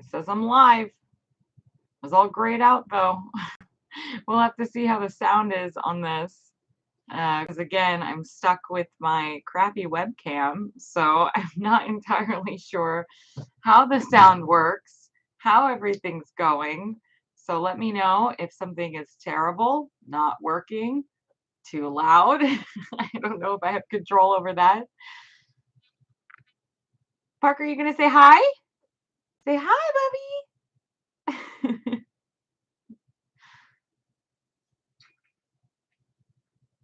It says I'm live. It was all grayed out though. We'll have to see how the sound is on this. Because again, I'm stuck with my crappy webcam, so I'm not entirely sure how the sound works, how everything's going. So let me know if something is terrible, not working, too loud. I don't know if I have control over that. Parker, you gonna say hi? Say hi, Bubby.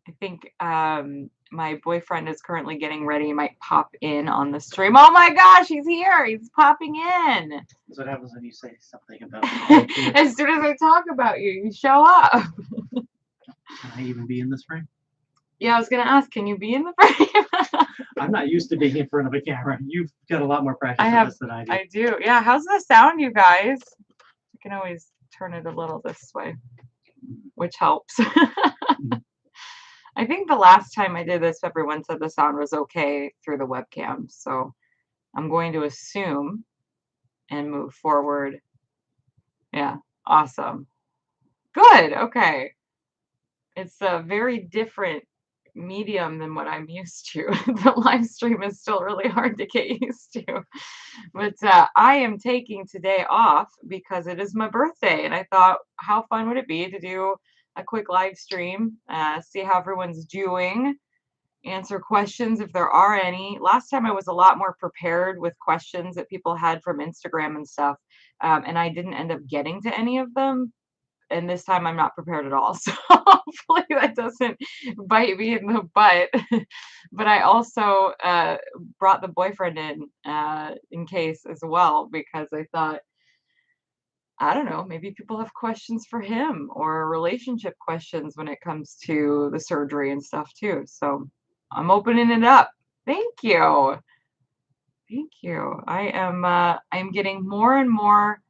I think my boyfriend is currently getting ready. He might pop in on the stream. Oh my gosh, he's here. He's popping in. That's what happens when you say something about me. As soon as I talk about you, you show up. Can I even be in this frame? Yeah, I was going to ask, can you be in the frame? I'm not used to being in front of a camera. You've got a lot more practice at this than I do. I do. Yeah, how's the sound, you guys? I can always turn it a little this way, which helps. I think the last time I did this, everyone said the sound was okay through the webcam. So I'm going to assume and move forward. Yeah, awesome. Good. Okay. It's a very different medium than what I'm used to. The live stream is still really hard to get used to. But I am taking today off because it is my birthday. And I thought, how fun would it be to do a quick live stream, see how everyone's doing, answer questions if there are any. Last time I was a lot more prepared with questions that people had from Instagram and stuff. And I didn't end up getting to any of them. And this time I'm not prepared at all. So hopefully that doesn't bite me in the butt. But I also brought the boyfriend in case as well, because I thought, I don't know, maybe people have questions for him or relationship questions when it comes to the surgery and stuff too. So I'm opening it up. Thank you. Thank you. I'm getting more and more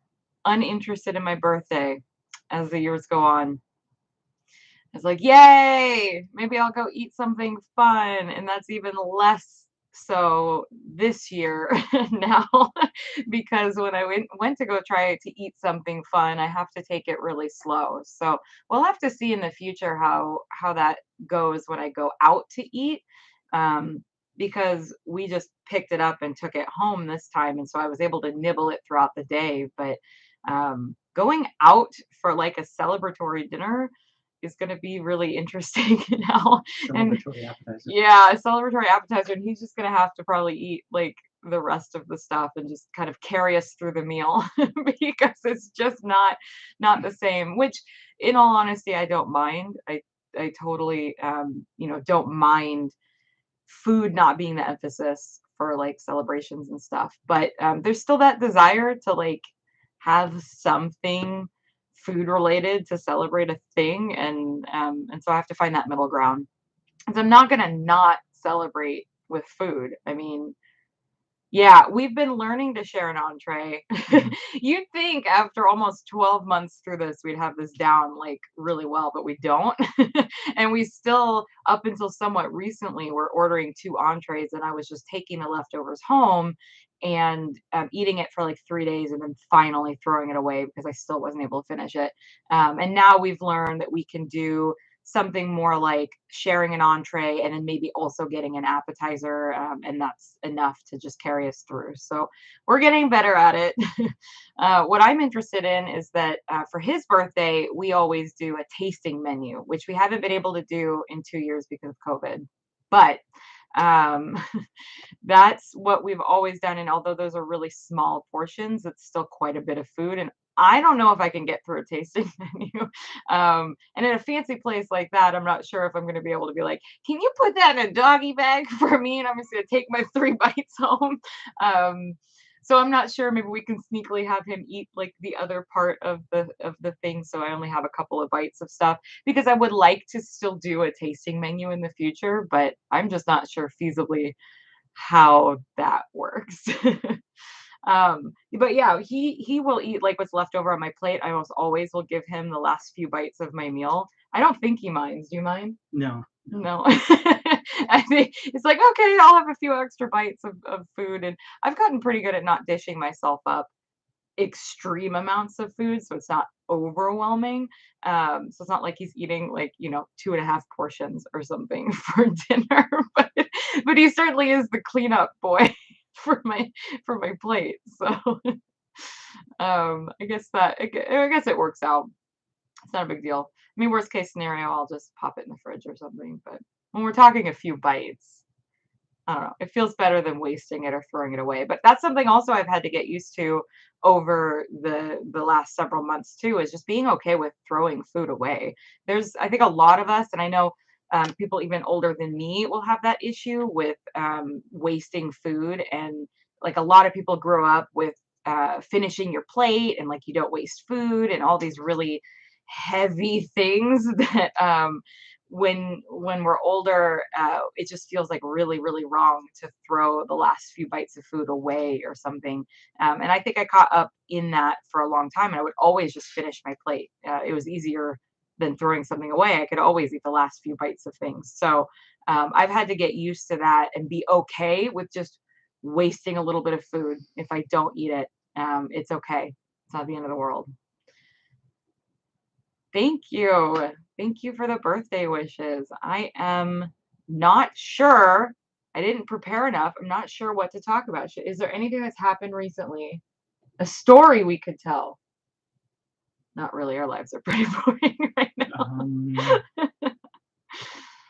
uninterested in my birthday as the years go on. It's like, yay, maybe I'll go eat something fun. And that's even less so this year now, because when I went to go try to eat something fun, I have to take it really slow. So we'll have to see in the future how that goes when I go out to eat. Because we just picked it up and took it home this time. And so I was able to nibble it throughout the day. But going out for like a celebratory dinner is going to be really interesting now. Celebratory appetizer. Yeah, a celebratory appetizer. And he's just going to have to probably eat like the rest of the stuff and just kind of carry us through the meal because it's just not the same, which in all honesty, I don't mind. I totally, don't mind food not being the emphasis for like celebrations and stuff. But there's still that desire to like have something food related to celebrate a thing, and so I have to find that middle ground. So I'm not gonna not celebrate with food. I mean, yeah, we've been learning to share an entree. You'd think after almost 12 months through this, we'd have this down like really well, but we don't. And we still, up until somewhat recently, were ordering 2 entrees, and I was just taking the leftovers home and eating it for like 3 days and then finally throwing it away because I still wasn't able to finish it. And now we've learned that we can do something more like sharing an entree and then maybe also getting an appetizer, and that's enough to just carry us through. So we're getting better at it. What I'm interested in is that for his birthday, we always do a tasting menu, which we haven't been able to do in 2 years because of COVID. But that's what we've always done. And although those are really small portions, it's still quite a bit of food. And I don't know if I can get through a tasting menu. And in a fancy place like that, I'm not sure if I'm going to be able to be like, can you put that in a doggy bag for me? And I'm just going to take my 3 bites home. So I'm not sure. Maybe we can sneakily have him eat like the other part of the thing. So I only have a couple of bites of stuff, because I would like to still do a tasting menu in the future, but I'm just not sure feasibly how that works. But yeah, he will eat like what's left over on my plate. I almost always will give him the last few bites of my meal. I don't think he minds. Do you mind? No. I think it's like, okay, I'll have a few extra bites of food. And I've gotten pretty good at not dishing myself up. extreme amounts of food, so it's not overwhelming. So it's not like he's eating like, 2.5 portions or something for dinner, but he certainly is the cleanup boy for my plate. So I guess it works out. It's not a big deal. I mean, worst case scenario, I'll just pop it in the fridge or something. But when we're talking a few bites, I don't know. It feels better than wasting it or throwing it away. But that's something also I've had to get used to over the last several months too, is just being okay with throwing food away. I think a lot of us, and I know people even older than me will have that issue with wasting food. And like a lot of people grow up with finishing your plate and like you don't waste food and all these really heavy things that when we're older, it just feels like really, really wrong to throw the last few bites of food away or something. And I think I caught up in that for a long time, and I would always just finish my plate. It was easier than throwing something away. I could always eat the last few bites of things. So I've had to get used to that and be okay with just wasting a little bit of food. If I don't eat it, it's okay. It's not the end of the world. Thank you. Thank you for the birthday wishes. I am not sure. I didn't prepare enough. I'm not sure what to talk about. Is there anything that's happened recently? A story we could tell? Not really. Our lives are pretty boring right now.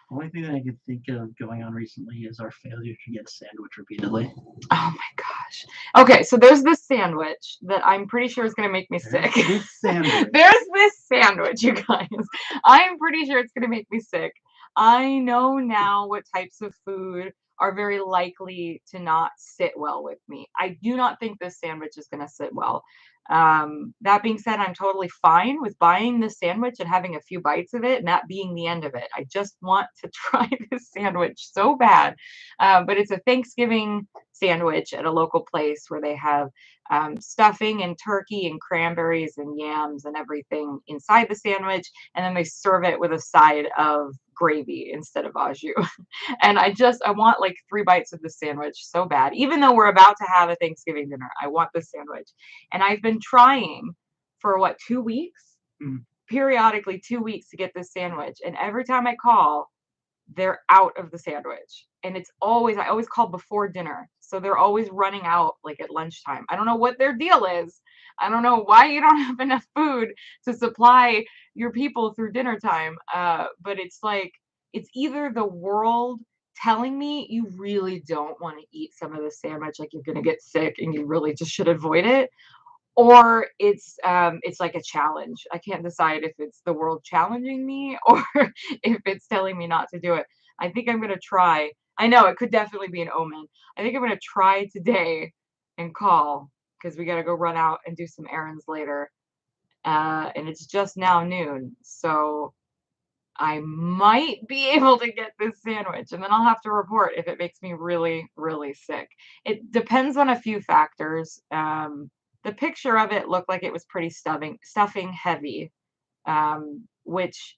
Only thing that I can think of going on recently is our failure to get a sandwich repeatedly. Oh my gosh. Okay, so there's this sandwich that I'm pretty sure is going to make me sick. This sandwich. There's this sandwich, you guys. I'm pretty sure it's going to make me sick. I know now what types of food are very likely to not sit well with me. I do not think this sandwich is going to sit well. That being said, I'm totally fine with buying this sandwich and having a few bites of it and that being the end of it. I just want to try this sandwich so bad. But it's a Thanksgiving sandwich at a local place where they have stuffing and turkey and cranberries and yams and everything inside the sandwich. And then they serve it with a side of gravy instead of au jus. And I want like 3 bites of the sandwich so bad. Even though we're about to have a Thanksgiving dinner, I want the sandwich. And I've been trying for what, 2 weeks? Periodically 2 weeks to get this sandwich. And every time I call, they're out of the sandwich. And I always call before dinner. So they're always running out like at lunchtime. I don't know what their deal is. I don't know why you don't have enough food to supply your people through dinner time. But it's like, it's either the world telling me you really don't want to eat some of the sandwich, like you're going to get sick and you really just should avoid it, or it's like a challenge. I can't decide if it's the world challenging me or if it's telling me not to do it. I think I'm gonna try. I know it could definitely be an omen. I think I'm gonna try today and call because we gotta go run out and do some errands later. And it's just now noon, so I might be able to get this sandwich, and then I'll have to report if it makes me really, really sick. It depends on a few factors. The picture of it looked like it was pretty stuffing heavy, which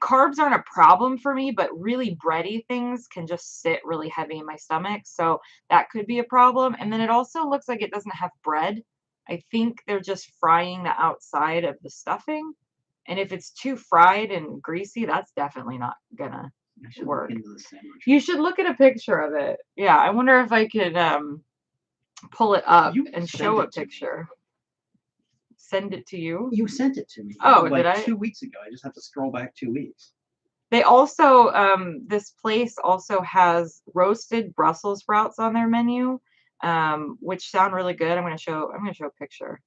carbs aren't a problem for me, but really bready things can just sit really heavy in my stomach. So that could be a problem. And then it also looks like it doesn't have bread. I think they're just frying the outside of the stuffing. And if it's too fried and greasy, that's definitely not gonna work. You should look at a picture of it. Yeah, I wonder if I could pull it up and show a picture. Send it to you? You sent it to me. Oh, like did I? 2 weeks ago. I just have to scroll back 2 weeks. They also, this place also has roasted Brussels sprouts on their menu, which sound really good. I'm gonna show a picture.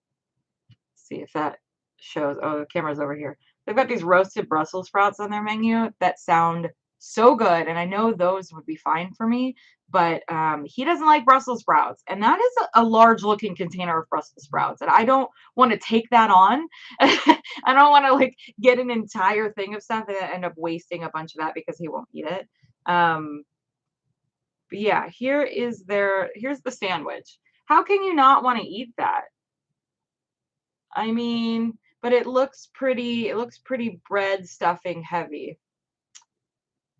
See if that shows. Oh, the camera's over here. They've got these roasted Brussels sprouts on their menu that sound so good, and I know those would be fine for me, but he doesn't like Brussels sprouts, and that is a large looking container of Brussels sprouts, and I don't want to take that on. I don't want to like get an entire thing of stuff and end up wasting a bunch of that because he won't eat it. But yeah, here's the sandwich. How can you not want to eat that? I mean, but it looks pretty bread stuffing heavy.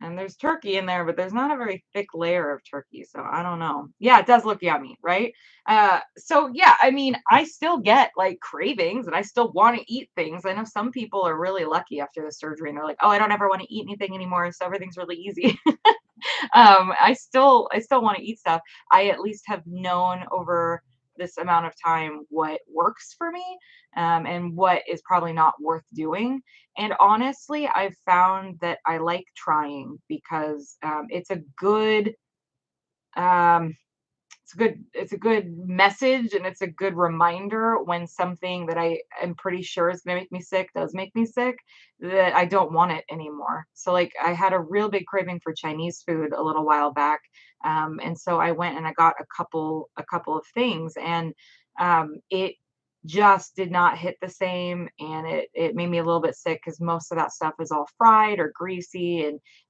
And there's turkey in there, but there's not a very thick layer of turkey, so I don't know. Yeah, it does look yummy, right? So yeah, I mean, I still get like cravings and I still want to eat things. I know some people are really lucky after the surgery and they're like, "Oh, I don't ever want to eat anything anymore, so everything's really easy." I still want to eat stuff. I at least have known over this amount of time what works for me, and what is probably not worth doing. And honestly, I've found that I like trying because it's a good um, it's a good message and it's a good reminder when something that I am pretty sure is gonna make me sick does make me sick, that I don't want it anymore. So, like, I had a real big craving for Chinese food a little while back, and so I went and I got a couple of things, and, it just did not hit the same, and it made me a little bit sick because most of that stuff is all fried or greasy,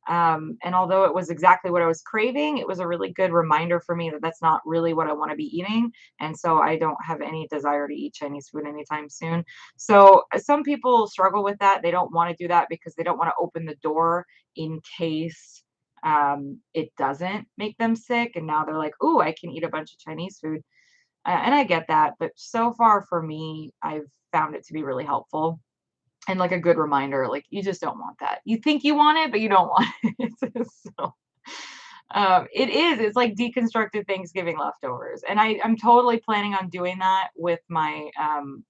and although it was exactly what I was craving, it was a really good reminder for me that that's not really what I want to be eating. And so I don't have any desire to eat Chinese food anytime soon. So some people struggle with that. They don't want to do that because they don't want to open the door in case it doesn't make them sick. And now they're like, "Ooh, I can eat a bunch of Chinese food." And I get that. But so far for me, I've found it to be really helpful and like a good reminder, like you just don't want that. You think you want it, but you don't want it. So it's like deconstructed Thanksgiving leftovers. And I'm totally planning on doing that with my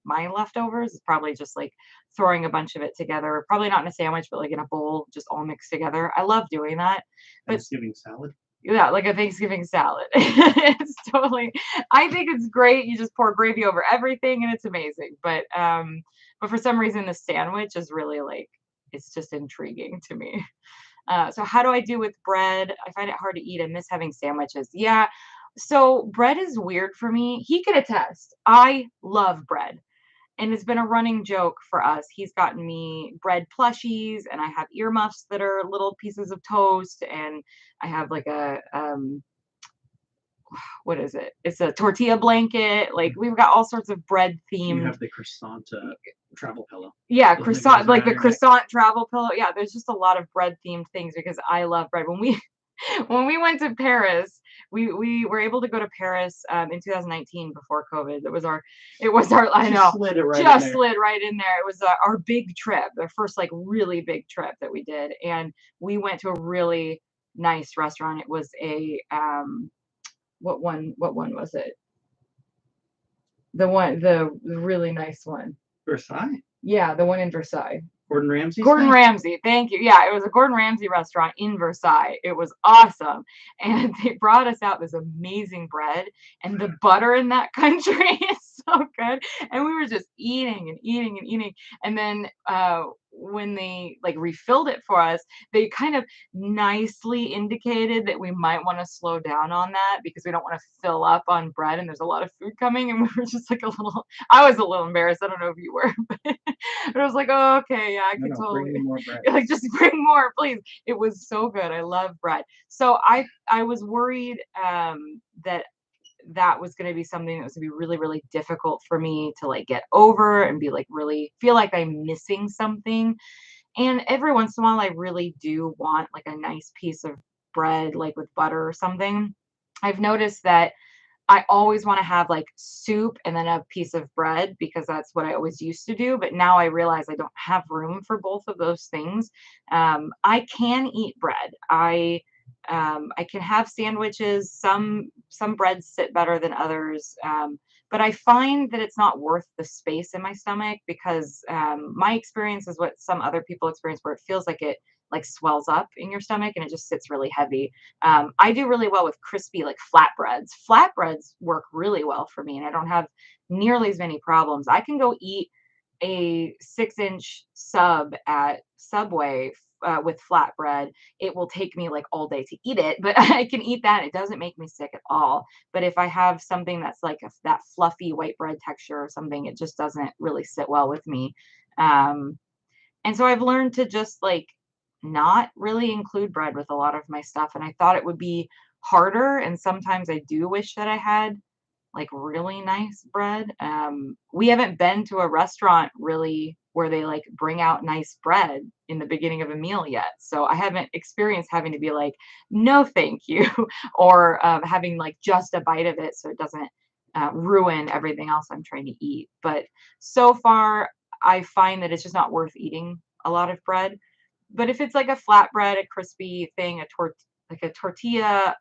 leftovers. It's probably just like throwing a bunch of it together, probably not in a sandwich, but like in a bowl, just all mixed together. I love doing that. But Thanksgiving salad. yeah, like a Thanksgiving salad. It's totally I think it's great. You just pour gravy over everything and it's amazing. But for some reason the sandwich is really like it's just intriguing to me. So how do I do with bread? I find it hard to eat. I miss having sandwiches. Yeah. So bread is weird for me. He can attest. I love bread. And it's been a running joke for us. He's gotten me bread plushies, and I have earmuffs that are little pieces of toast, and I have like what is it? It's a tortilla blanket. Like we've got all sorts of bread You themed. have the croissant travel pillow. Yeah, The thing that croissant, goes like around the your neck. croissant travel pillow. Yeah, there's just a lot of bread themed things because I love bread. When we when we went to Paris, we were able to go to Paris in 2019 before COVID. It was our I Just know slid it right in just there. slid right in there. It was our big trip, the first like really big trip that we did, and we went to a really nice restaurant. It was a what one was it? The really nice one. Versailles. Yeah, the one in Versailles. Gordon Ramsay's Gordon thing? Ramsay, thank you. Yeah, it was a Gordon Ramsay restaurant in Versailles. It was awesome. And they brought us out this amazing bread, and the butter in that country is so good. And we were just eating and eating and eating. And then when they like refilled it for us, they kind of nicely indicated that we might want to slow down on that because we don't want to fill up on bread and there's a lot of food coming. And we were just like I was a little embarrassed. I don't know if you were, but I was like, "Oh, okay, yeah, I No, could no, bring totally." me more bread. Like, "Just bring more, please." It was so good. I love bread. So I was worried, that that was gonna be something that was gonna be really, really difficult for me to, like, get over and be, like, really feel like I'm missing something. And every once in a while, I really do want, like, a nice piece of bread, like, with butter or something. I've noticed that I always wanna have, like, soup and then a piece of bread because that's what I always used to do, but now I realize I don't have room for both of those things. I can eat bread. I can have sandwiches. Some breads sit better than others, but I find that it's not worth the space in my stomach because, my experience is what some other people experience where it feels like it, like, swells up in your stomach and it just sits really heavy. I do really well with crispy, like flatbreads. Flatbreads work really well for me, and I don't have nearly as many problems. I can go eat a 6-inch sub at Subway with flatbread. It will take me like all day to eat it, but I can eat that. It doesn't make me sick at all. But if I have something that's like that fluffy white bread texture or something, it just doesn't really sit well with me. Um, and so I've learned to just like not really include bread with a lot of my stuff. And I thought it would be harder. And sometimes I do wish that I had like really nice bread. We haven't been to a restaurant really where they like bring out nice bread in the beginning of a meal yet. So I haven't experienced having to be like, no, thank you, or having like just a bite of it so it doesn't ruin everything else I'm trying to eat. But so far, I find that it's just not worth eating a lot of bread. But if it's like a flatbread, a crispy thing, like a tortilla,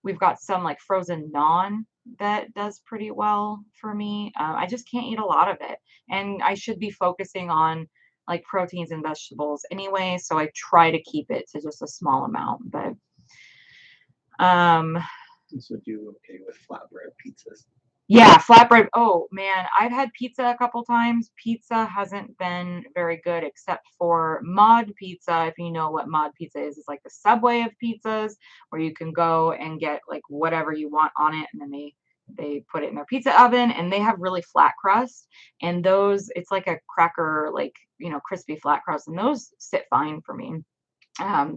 we've got some like frozen naan that does pretty well for me. I just can't eat a lot of it, and I should be focusing on like proteins and vegetables anyway, so I try to keep it to just a small amount. But um, So do okay with flatbread pizzas. yeah, flatbread. Oh man, I've had pizza a couple times. Pizza hasn't been very good except for Mod Pizza. If you know what Mod Pizza is, it's like the Subway of pizzas where you can go and get like whatever you want on it, and then they put it in their pizza oven, and they have really flat crust. And those, it's like a cracker, like crispy flat crust, and those sit fine for me.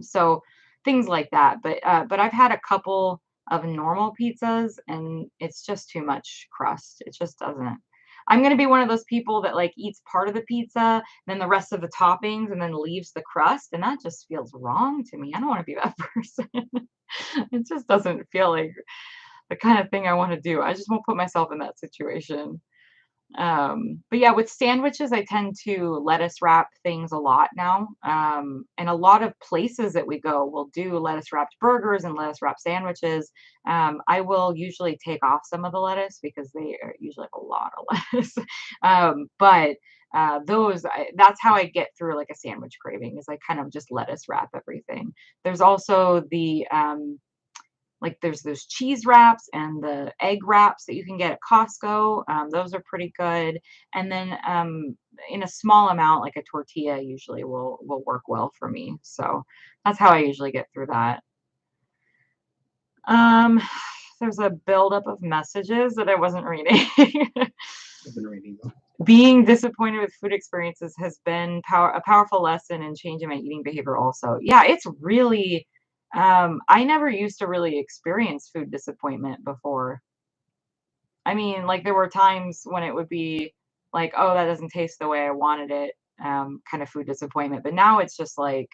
So things like that. But I've had a couple of normal pizzas and it's just too much crust. It just doesn't. I'm gonna be one of those people that like eats part of the pizza, then the rest of the toppings, and then leaves the crust, and that just feels wrong to me. I don't want to be that person. It just doesn't feel like the kind of thing I want to do. I just won't put myself in that situation. But yeah, with sandwiches, I tend to lettuce wrap things a lot now. And a lot of places that we go will do lettuce wrapped burgers and lettuce wrapped sandwiches. I will usually take off some of the lettuce because they are usually have a lot of lettuce. But that's how I get through like a sandwich craving is I kind of just lettuce wrap everything. There's also like there's those cheese wraps and the egg wraps that you can get at Costco. Those are pretty good. And then in a small amount, like a tortilla usually will work well for me. So that's how I usually get through that. Um, there's a buildup of messages that I wasn't reading. I've been reading them. Being disappointed with food experiences has been a powerful lesson in changing my eating behavior also. Yeah, it's really I never used to really experience food disappointment before. I mean, like there were times when it would be like, oh, that doesn't taste the way I wanted it, kind of food disappointment. But now it's just like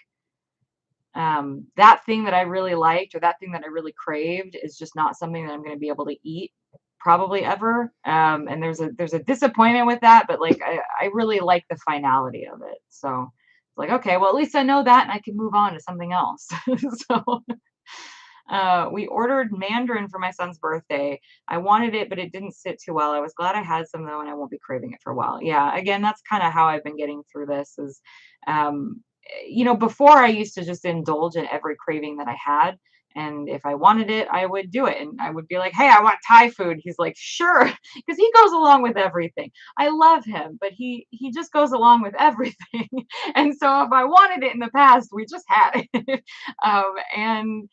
that thing that I really liked or that thing that I really craved is just not something that I'm going to be able to eat probably ever. And there's a disappointment with that, but like I really like the finality of it. So it's like, okay, well at least I know that and I can move on to something else. So we ordered mandarin for my son's birthday. I wanted it, but it didn't sit too well. I was glad I had some though, and I won't be craving it for a while. Yeah, again, that's kind of how I've been getting through this is before I used to just indulge in every craving that I had. And if I wanted it, I would do it. And I would be like, hey, I want Thai food. He's like, sure. Because he goes along with everything. I love him, but he just goes along with everything. And so if I wanted it in the past, we just had it. And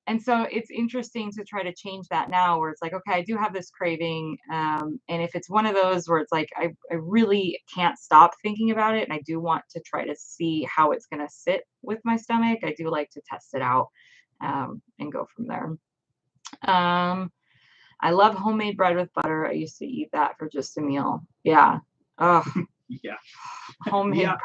and so it's interesting to try to change that now where it's like, okay, I do have this craving. And if it's one of those where it's like, I really can't stop thinking about it and I do want to try to see how it's going to sit with my stomach, I do like to test it out and go from there. Um, I love homemade bread with butter. I used to eat that for just a meal. Yeah. Oh, Yeah. homemade Yeah.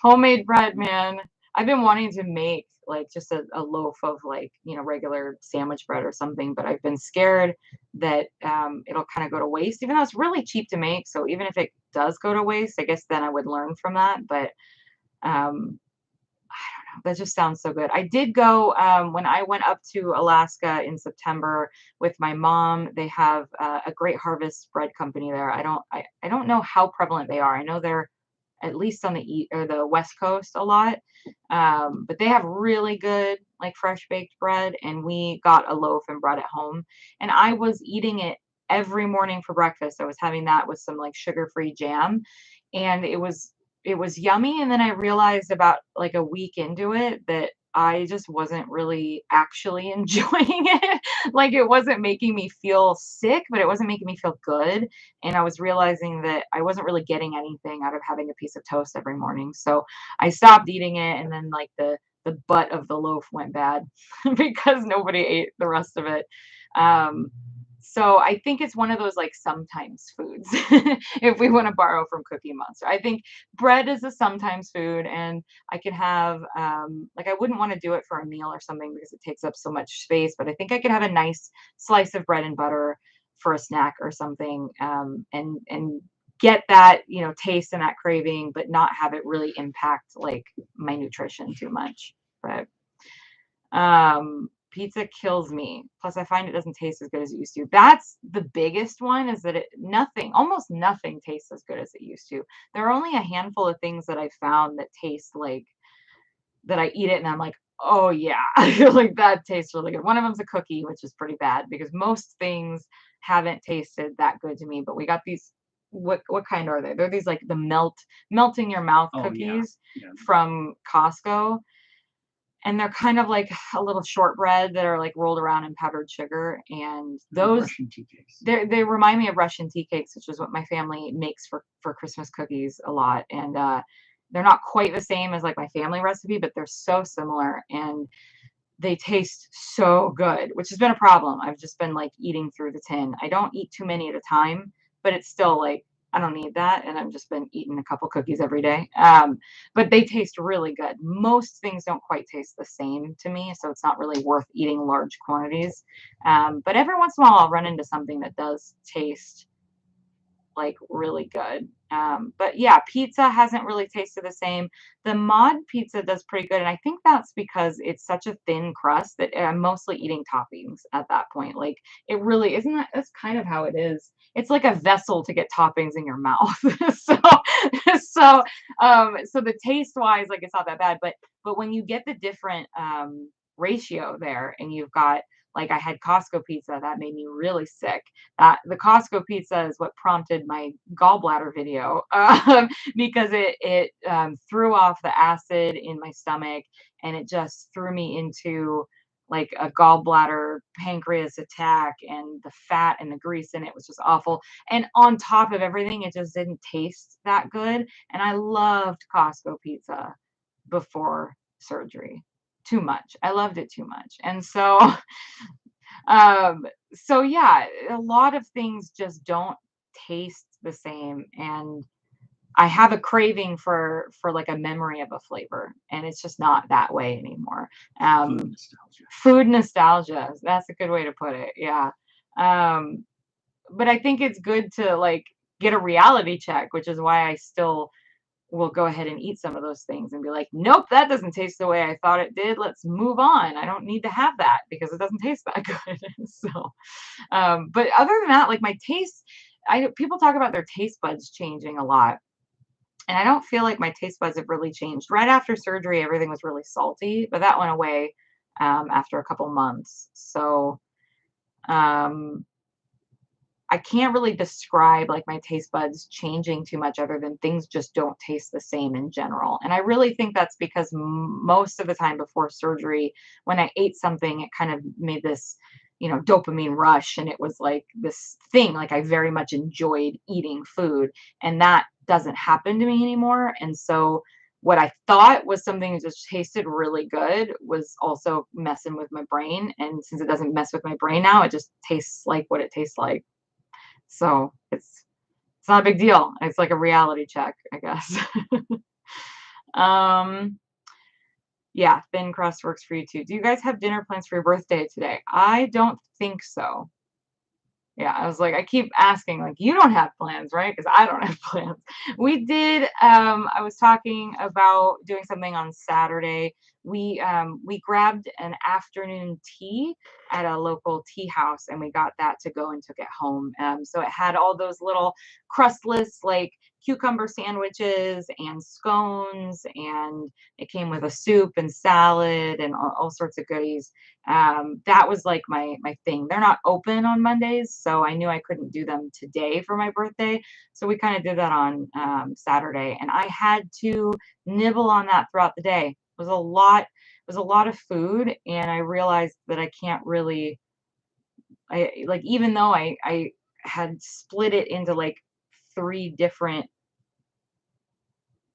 homemade bread, man. I've been wanting to make like just a loaf of like, regular sandwich bread or something, but I've been scared that it'll kind of go to waste, even though it's really cheap to make. So even if it does go to waste, I guess then I would learn from that. But um, I don't know. That just sounds so good. I did go when I went up to Alaska in September with my mom. They have a Great Harvest bread company there. I don't know how prevalent they are. I know they're at least on the east or the west coast a lot. But they have really good like fresh baked bread, and we got a loaf and brought it home. And I was eating it every morning for breakfast. I was having that with some like sugar-free jam, and it was yummy. And then I realized about like a week into it that I just wasn't really actually enjoying it. Like it wasn't making me feel sick, but it wasn't making me feel good. And I was realizing that I wasn't really getting anything out of having a piece of toast every morning. So I stopped eating it, and then like the butt of the loaf went bad because nobody ate the rest of it. Um, So I think it's one of those like sometimes foods if we want to borrow from Cookie Monster. I think bread is a sometimes food, and I can have like I wouldn't want to do it for a meal or something because it takes up so much space, but I think I could have a nice slice of bread and butter for a snack or something, and get that, taste and that craving, but not have it really impact like my nutrition too much. But pizza kills me. Plus, I find it doesn't taste as good as it used to. That's the biggest one, is that almost nothing tastes as good as it used to. There are only a handful of things that I found that taste like that I eat it and I'm like, oh yeah, like that tastes really good. One of them's a cookie, which is pretty bad because most things haven't tasted that good to me. But we got these. What kind are they? They're these like the melt in your mouth Oh, yeah. cookies Yeah. from Costco, and they're kind of like a little shortbread that are like rolled around in powdered sugar. And those, Russian tea cakes. they remind me of Russian tea cakes, which is what my family makes for Christmas cookies a lot. And they're not quite the same as like my family recipe, but they're so similar, and they taste so good, which has been a problem. I've just been like eating through the tin. I don't eat too many at a time, but it's still like I don't need that, and I've just been eating a couple cookies every day. But they taste really good. Most things don't quite taste the same to me, so it's not really worth eating large quantities. But every once in a while, I'll run into something that does taste like really good. But yeah, pizza hasn't really tasted the same. The mod pizza does pretty good, and I think that's because it's such a thin crust that I'm mostly eating toppings at that point. Like it really isn't that that's kind of how it is. It's like a vessel to get toppings in your mouth. so so the taste wise, like it's not that bad, but when you get the different ratio there and you've got like I had Costco pizza that made me really sick. The Costco pizza is what prompted my gallbladder video because it threw off the acid in my stomach, and it just threw me into like a gallbladder pancreas attack, and the fat and the grease in it was just awful. And on top of everything, it just didn't taste that good. And I loved Costco pizza before surgery too much. I loved it too much. And so so yeah, a lot of things just don't taste the same, and I have a craving for like a memory of a flavor, and it's just not that way anymore. Food nostalgia. Food nostalgia, that's a good way to put it. Yeah. Um, but I think it's good to like get a reality check, which is why I still will go ahead and eat some of those things and be like, nope, that doesn't taste the way I thought it did. Let's move on. I don't need to have that because it doesn't taste that good. So, but other than that, like my taste, people talk about their taste buds changing a lot. And I don't feel like my taste buds have really changed. Right after surgery, everything was really salty, but that went away after a couple months. So, um, I can't really describe like my taste buds changing too much other than things just don't taste the same in general. And I really think that's because most of the time before surgery, when I ate something, it kind of made this, dopamine rush. And it was like this thing, like I very much enjoyed eating food. And that doesn't happen to me anymore. And so what I thought was something that just tasted really good was also messing with my brain. And since it doesn't mess with my brain now, it just tastes like what it tastes like. So it's not a big deal. It's like a reality check, I guess. um, yeah, thin crust works for you too. Do you guys have dinner plans for your birthday today? I don't think so. Yeah, I was like, I keep asking, like, you don't have plans, right? Because I don't have plans. We did, I was talking about doing something on Saturday. We grabbed an afternoon tea at a local tea house, and we got that to go and took it home. So it had all those little crustless, like cucumber sandwiches and scones, and it came with a soup and salad and all sorts of goodies. That was like my thing. They're not open on Mondays, so I knew I couldn't do them today for my birthday. So we kind of did that on Saturday, and I had to nibble on that throughout the day. It was a lot. It was a lot of food, and I realized that I can't really. I like even though I had split it into like three different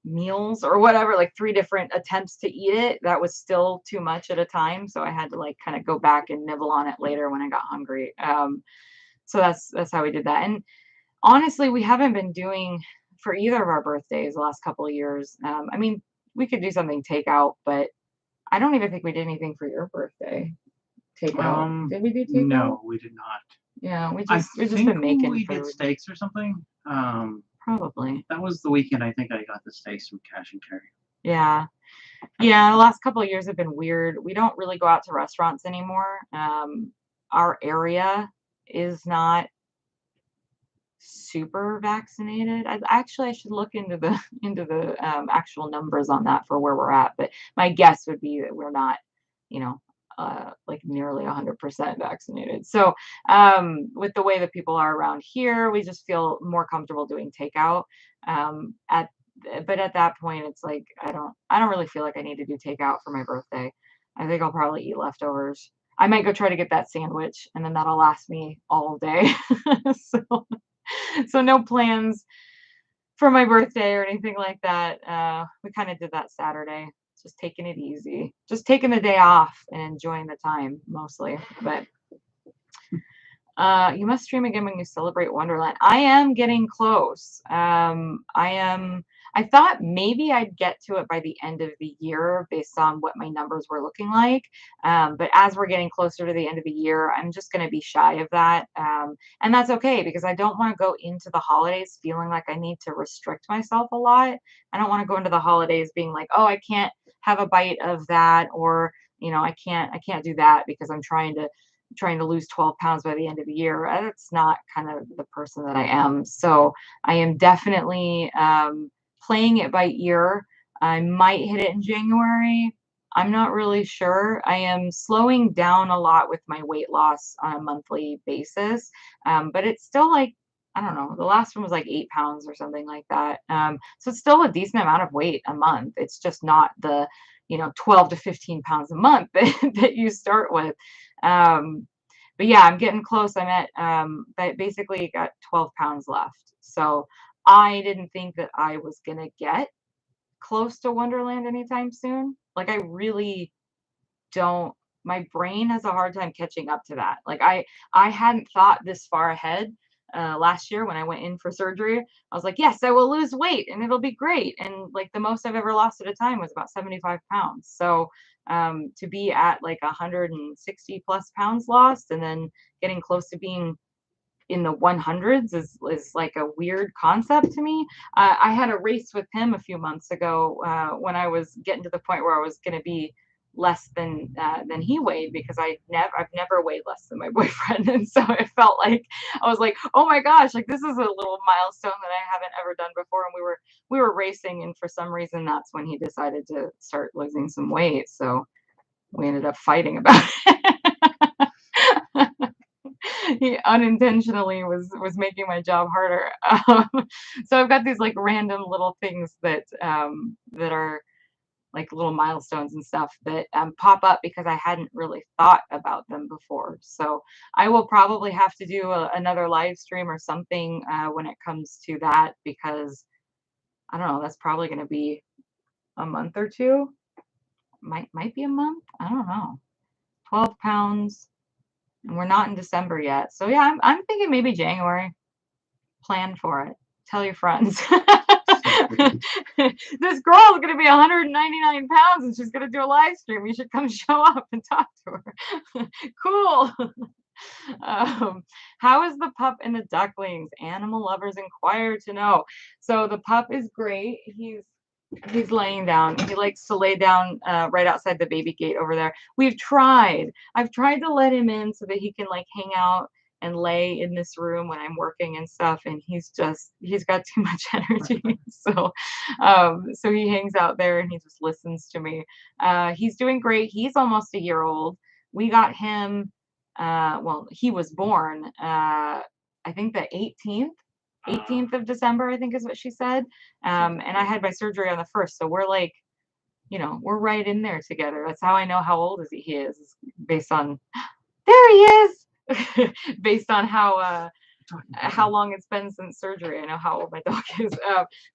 meals or whatever, like three different attempts to eat it, that was still too much at a time. So I had to like kind of go back and nibble on it later when I got hungry. So that's how we did that. And honestly, we haven't been doing for either of our birthdays the last couple of years. I mean, we could do something takeout, but I don't even think we did anything for your birthday. Takeout. Did we do takeout? No, we did not. Yeah, we've I just think been making we food. did steaks or something. Probably. That was the weekend I think I got the steaks from Cash and Carry. Yeah. Yeah, the last couple of years have been weird. We don't really go out to restaurants anymore. Our area is not super vaccinated. I should look into the into the actual numbers on that for where we're at, but my guess would be that we're not, you know, like nearly 100% vaccinated. So with the way that people are around here, we just feel more comfortable doing takeout. At but at that point, it's like I don't really feel like I need to do takeout for my birthday. I think I'll probably eat leftovers. I might go try to get that sandwich, and then that'll last me all day. So so no plans for my birthday or anything like that. We kind of did that Saturday, just taking it easy, just taking the day off and enjoying the time mostly. But you must stream again when you celebrate Wonderland. I am getting close. I thought maybe I'd get to it by the end of the year based on what my numbers were looking like. But as we're getting closer to the end of the year, I'm just going to be shy of that. And that's okay because I don't want to go into the holidays feeling like I need to restrict myself a lot. I don't want to go into the holidays being like, oh, I can't have a bite of that, or I can't do that because I'm trying to lose 12 pounds by the end of the year. That's not kind of the person that I am. So I am definitely playing it by ear. I might hit it in January. I'm not really sure. I am slowing down a lot with my weight loss on a monthly basis, but it's still like, I don't know, the last one was like 8 pounds or something like that. So it's still a decent amount of weight a month. It's just not the, 12 to 15 pounds a month that you start with. Um, but yeah, I'm getting close. I'm at, but basically got 12 pounds left. So I didn't think that I was going to get close to Wonderland anytime soon. Like, I really don't, my brain has a hard time catching up to that. Like, I hadn't thought this far ahead. Last year when I went in for surgery, I was like, yes, I will lose weight and it'll be great. And like the most I've ever lost at a time was about 75 pounds. So to be at like 160 plus pounds lost and then getting close to being in the 100s is like a weird concept to me. I had a race with him a few months ago when I was getting to the point where I was going to be less than he weighed, because I've never weighed less than my boyfriend, and so it felt like I was like, oh my gosh, like this is a little milestone that I haven't ever done before. And we were racing, and for some reason that's when he decided to start losing some weight. So we ended up fighting about it. He unintentionally was making my job harder. So I've got these like random little things that are like little milestones and stuff that pop up because I hadn't really thought about them before. So I will probably have to do another live stream or something when it comes to that, because I don't know, that's probably going to be a month or two. Might be a month. I don't know. 12 pounds. And we're not in December yet. So yeah, I'm thinking maybe January. Plan for it. Tell your friends. This girl is going to be 199 pounds and she's going to do a live stream. You should come show up and talk to her. Cool. How is the pup and the ducklings? Animal lovers inquire to know. So the pup is great. He's laying down. He likes to lay down right outside the baby gate over there. I've tried to let him in so that he can like hang out and lay in this room when I'm working and stuff, and he's got too much energy. So he hangs out there and he just listens to me. He's doing great. He's almost a year old. We got him well, he was born I think the 18th of December, I think is what she said. And I had my surgery on the 1st. So we're like, we're right in there together. That's how I know how old he is based on, there he is, based on how long it's been since surgery. I know how old my dog is.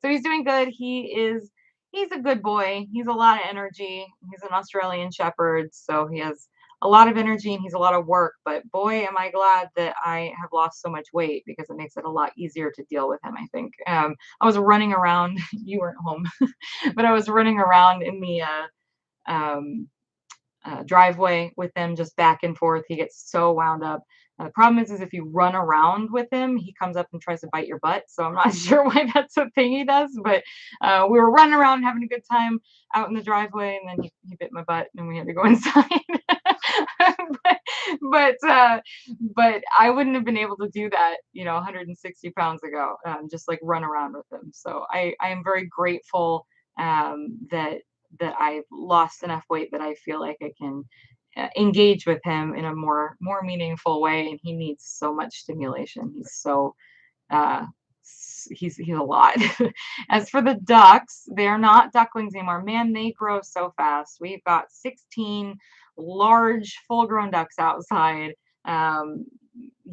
So he's doing good. He's a good boy. He's a lot of energy. He's an Australian Shepherd. So he has a lot of energy and he's a lot of work, but boy, am I glad that I have lost so much weight because it makes it a lot easier to deal with him, I think. I was running around, you weren't home, but I was running around in the um, driveway with him, just back and forth. He gets so wound up. The problem is if you run around with him, he comes up and tries to bite your butt. So I'm not sure why that's a thing he does, but we were running around having a good time out in the driveway, and then he bit my butt, and we had to go inside. but but I wouldn't have been able to do that, 160 pounds ago, just like run around with him. So I am very grateful that I've lost enough weight that I feel like I can engage with him in a more meaningful way. And he needs so much stimulation. He's so uh, he's a lot. As for the ducks, they're not ducklings anymore. Man, they grow so fast. We've got 16 large, full-grown ducks outside. Um,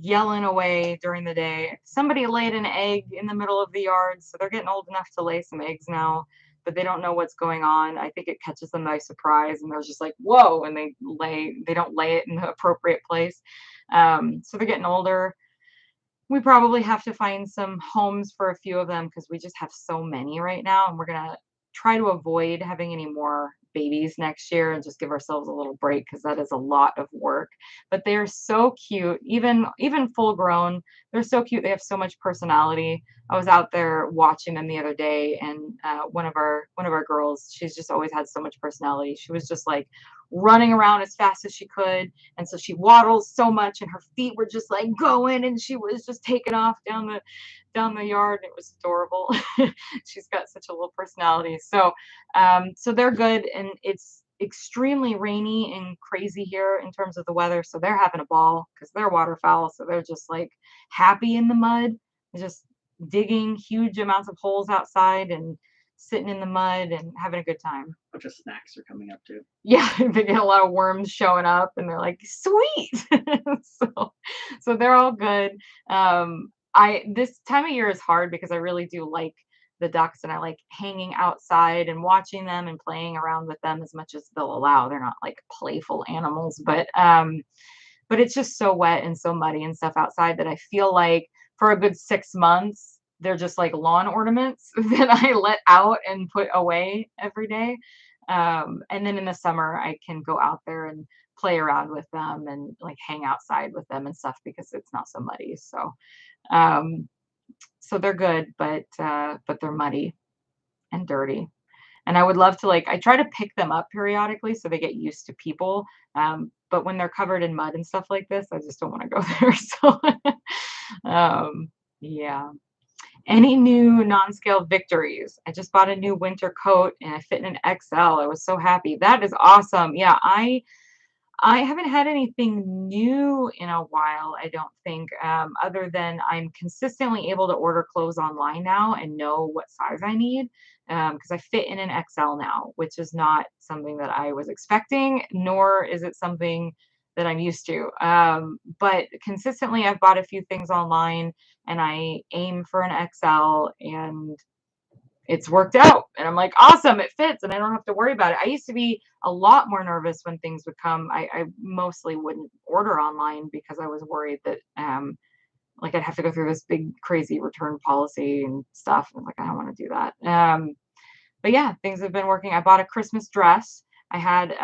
Yelling away during the day. Somebody laid an egg in the middle of the yard, so they're getting old enough to lay some eggs now, but they don't know what's going on. I think it catches them by surprise, and they're just like, whoa, and they don't lay it in the appropriate place. So they're getting older. We probably have to find some homes for a few of them because we just have so many right now, and we're gonna try to avoid having any more babies next year and just give ourselves a little break because that is a lot of work. But they're so cute, even full grown. They're so cute. They have so much personality. I was out there watching them the other day, and one of our girls, she's just always had so much personality. She was just like running around as fast as she could, and so she waddles so much, and her feet were just like going, and she was just taking off down the yard. It was adorable. She's got such a little personality. So they're good, and it's extremely rainy and crazy here in terms of the weather. So they're having a ball because they're waterfowl. So they're just like happy in the mud, just digging huge amounts of holes outside and sitting in the mud and having a good time. A bunch of snacks are coming up too. Yeah, they get a lot of worms showing up, and they're like, sweet. So they're all good. I This time of year is hard because I really do like the ducks, and I like hanging outside and watching them and playing around with them as much as they'll allow. They're not like playful animals, but it's just so wet and so muddy and stuff outside that I feel like for a good 6 months, they're just like lawn ornaments that I let out and put away every day. And then in the summer, I can go out there and play around with them and like hang outside with them and stuff because it's not so muddy. Um, so they're good, but they're muddy and dirty. And I would love to I try to pick them up periodically so they get used to people. But when they're covered in mud and stuff like this, I just don't want to go there. So, yeah. Any new non-scale victories? I just bought a new winter coat and I fit in an XL. I was so happy. That is awesome. Yeah, I haven't had anything new in a while, I don't think, other than I'm consistently able to order clothes online now and know what size I need, because I fit in an XL now, which is not something that I was expecting, nor is it something that I'm used to. But consistently, I've bought a few things online and I aim for an XL, and it's worked out, and I'm like, awesome, it fits, and I don't have to worry about it. I used to be a lot more nervous when things would come. I mostly wouldn't order online because I was worried that like I'd have to go through this big crazy return policy and stuff. I'm like, I don't want to do that. But yeah, things have been working. I bought a Christmas dress. I had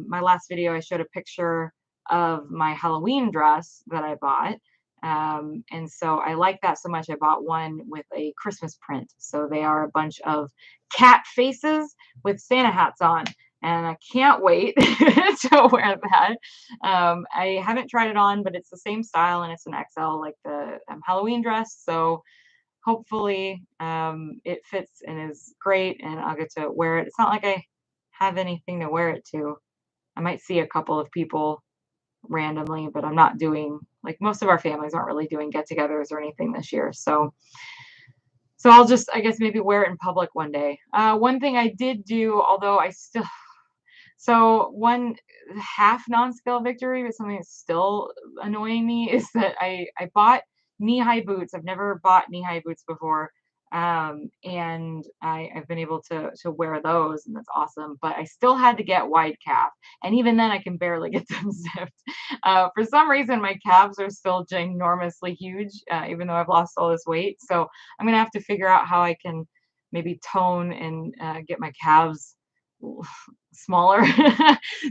my last video, I showed a picture of my Halloween dress that I bought. And so I like that so much. I bought one with a Christmas print. So they are a bunch of cat faces with Santa hats on. And I can't wait to wear that. I haven't tried it on, but it's the same style and it's an XL like the Halloween dress. So hopefully it fits and is great and I'll get to wear it. It's not like I have anything to wear it to. I might see a couple of people randomly, but I'm not doing, like, most of our families aren't really doing get-togethers or anything this year. So I'll just, I guess, maybe wear it in public one day. One thing I did do, although so one half non-scale victory, but something that's still annoying me is that I bought knee-high boots. I've never bought knee-high boots before. And I've been able to wear those, and that's awesome. But I still had to get wide calf, and even then, I can barely get them zipped. For some reason, my calves are still ginormously huge, even though I've lost all this weight. So I'm gonna have to figure out how I can maybe tone and get my calves smaller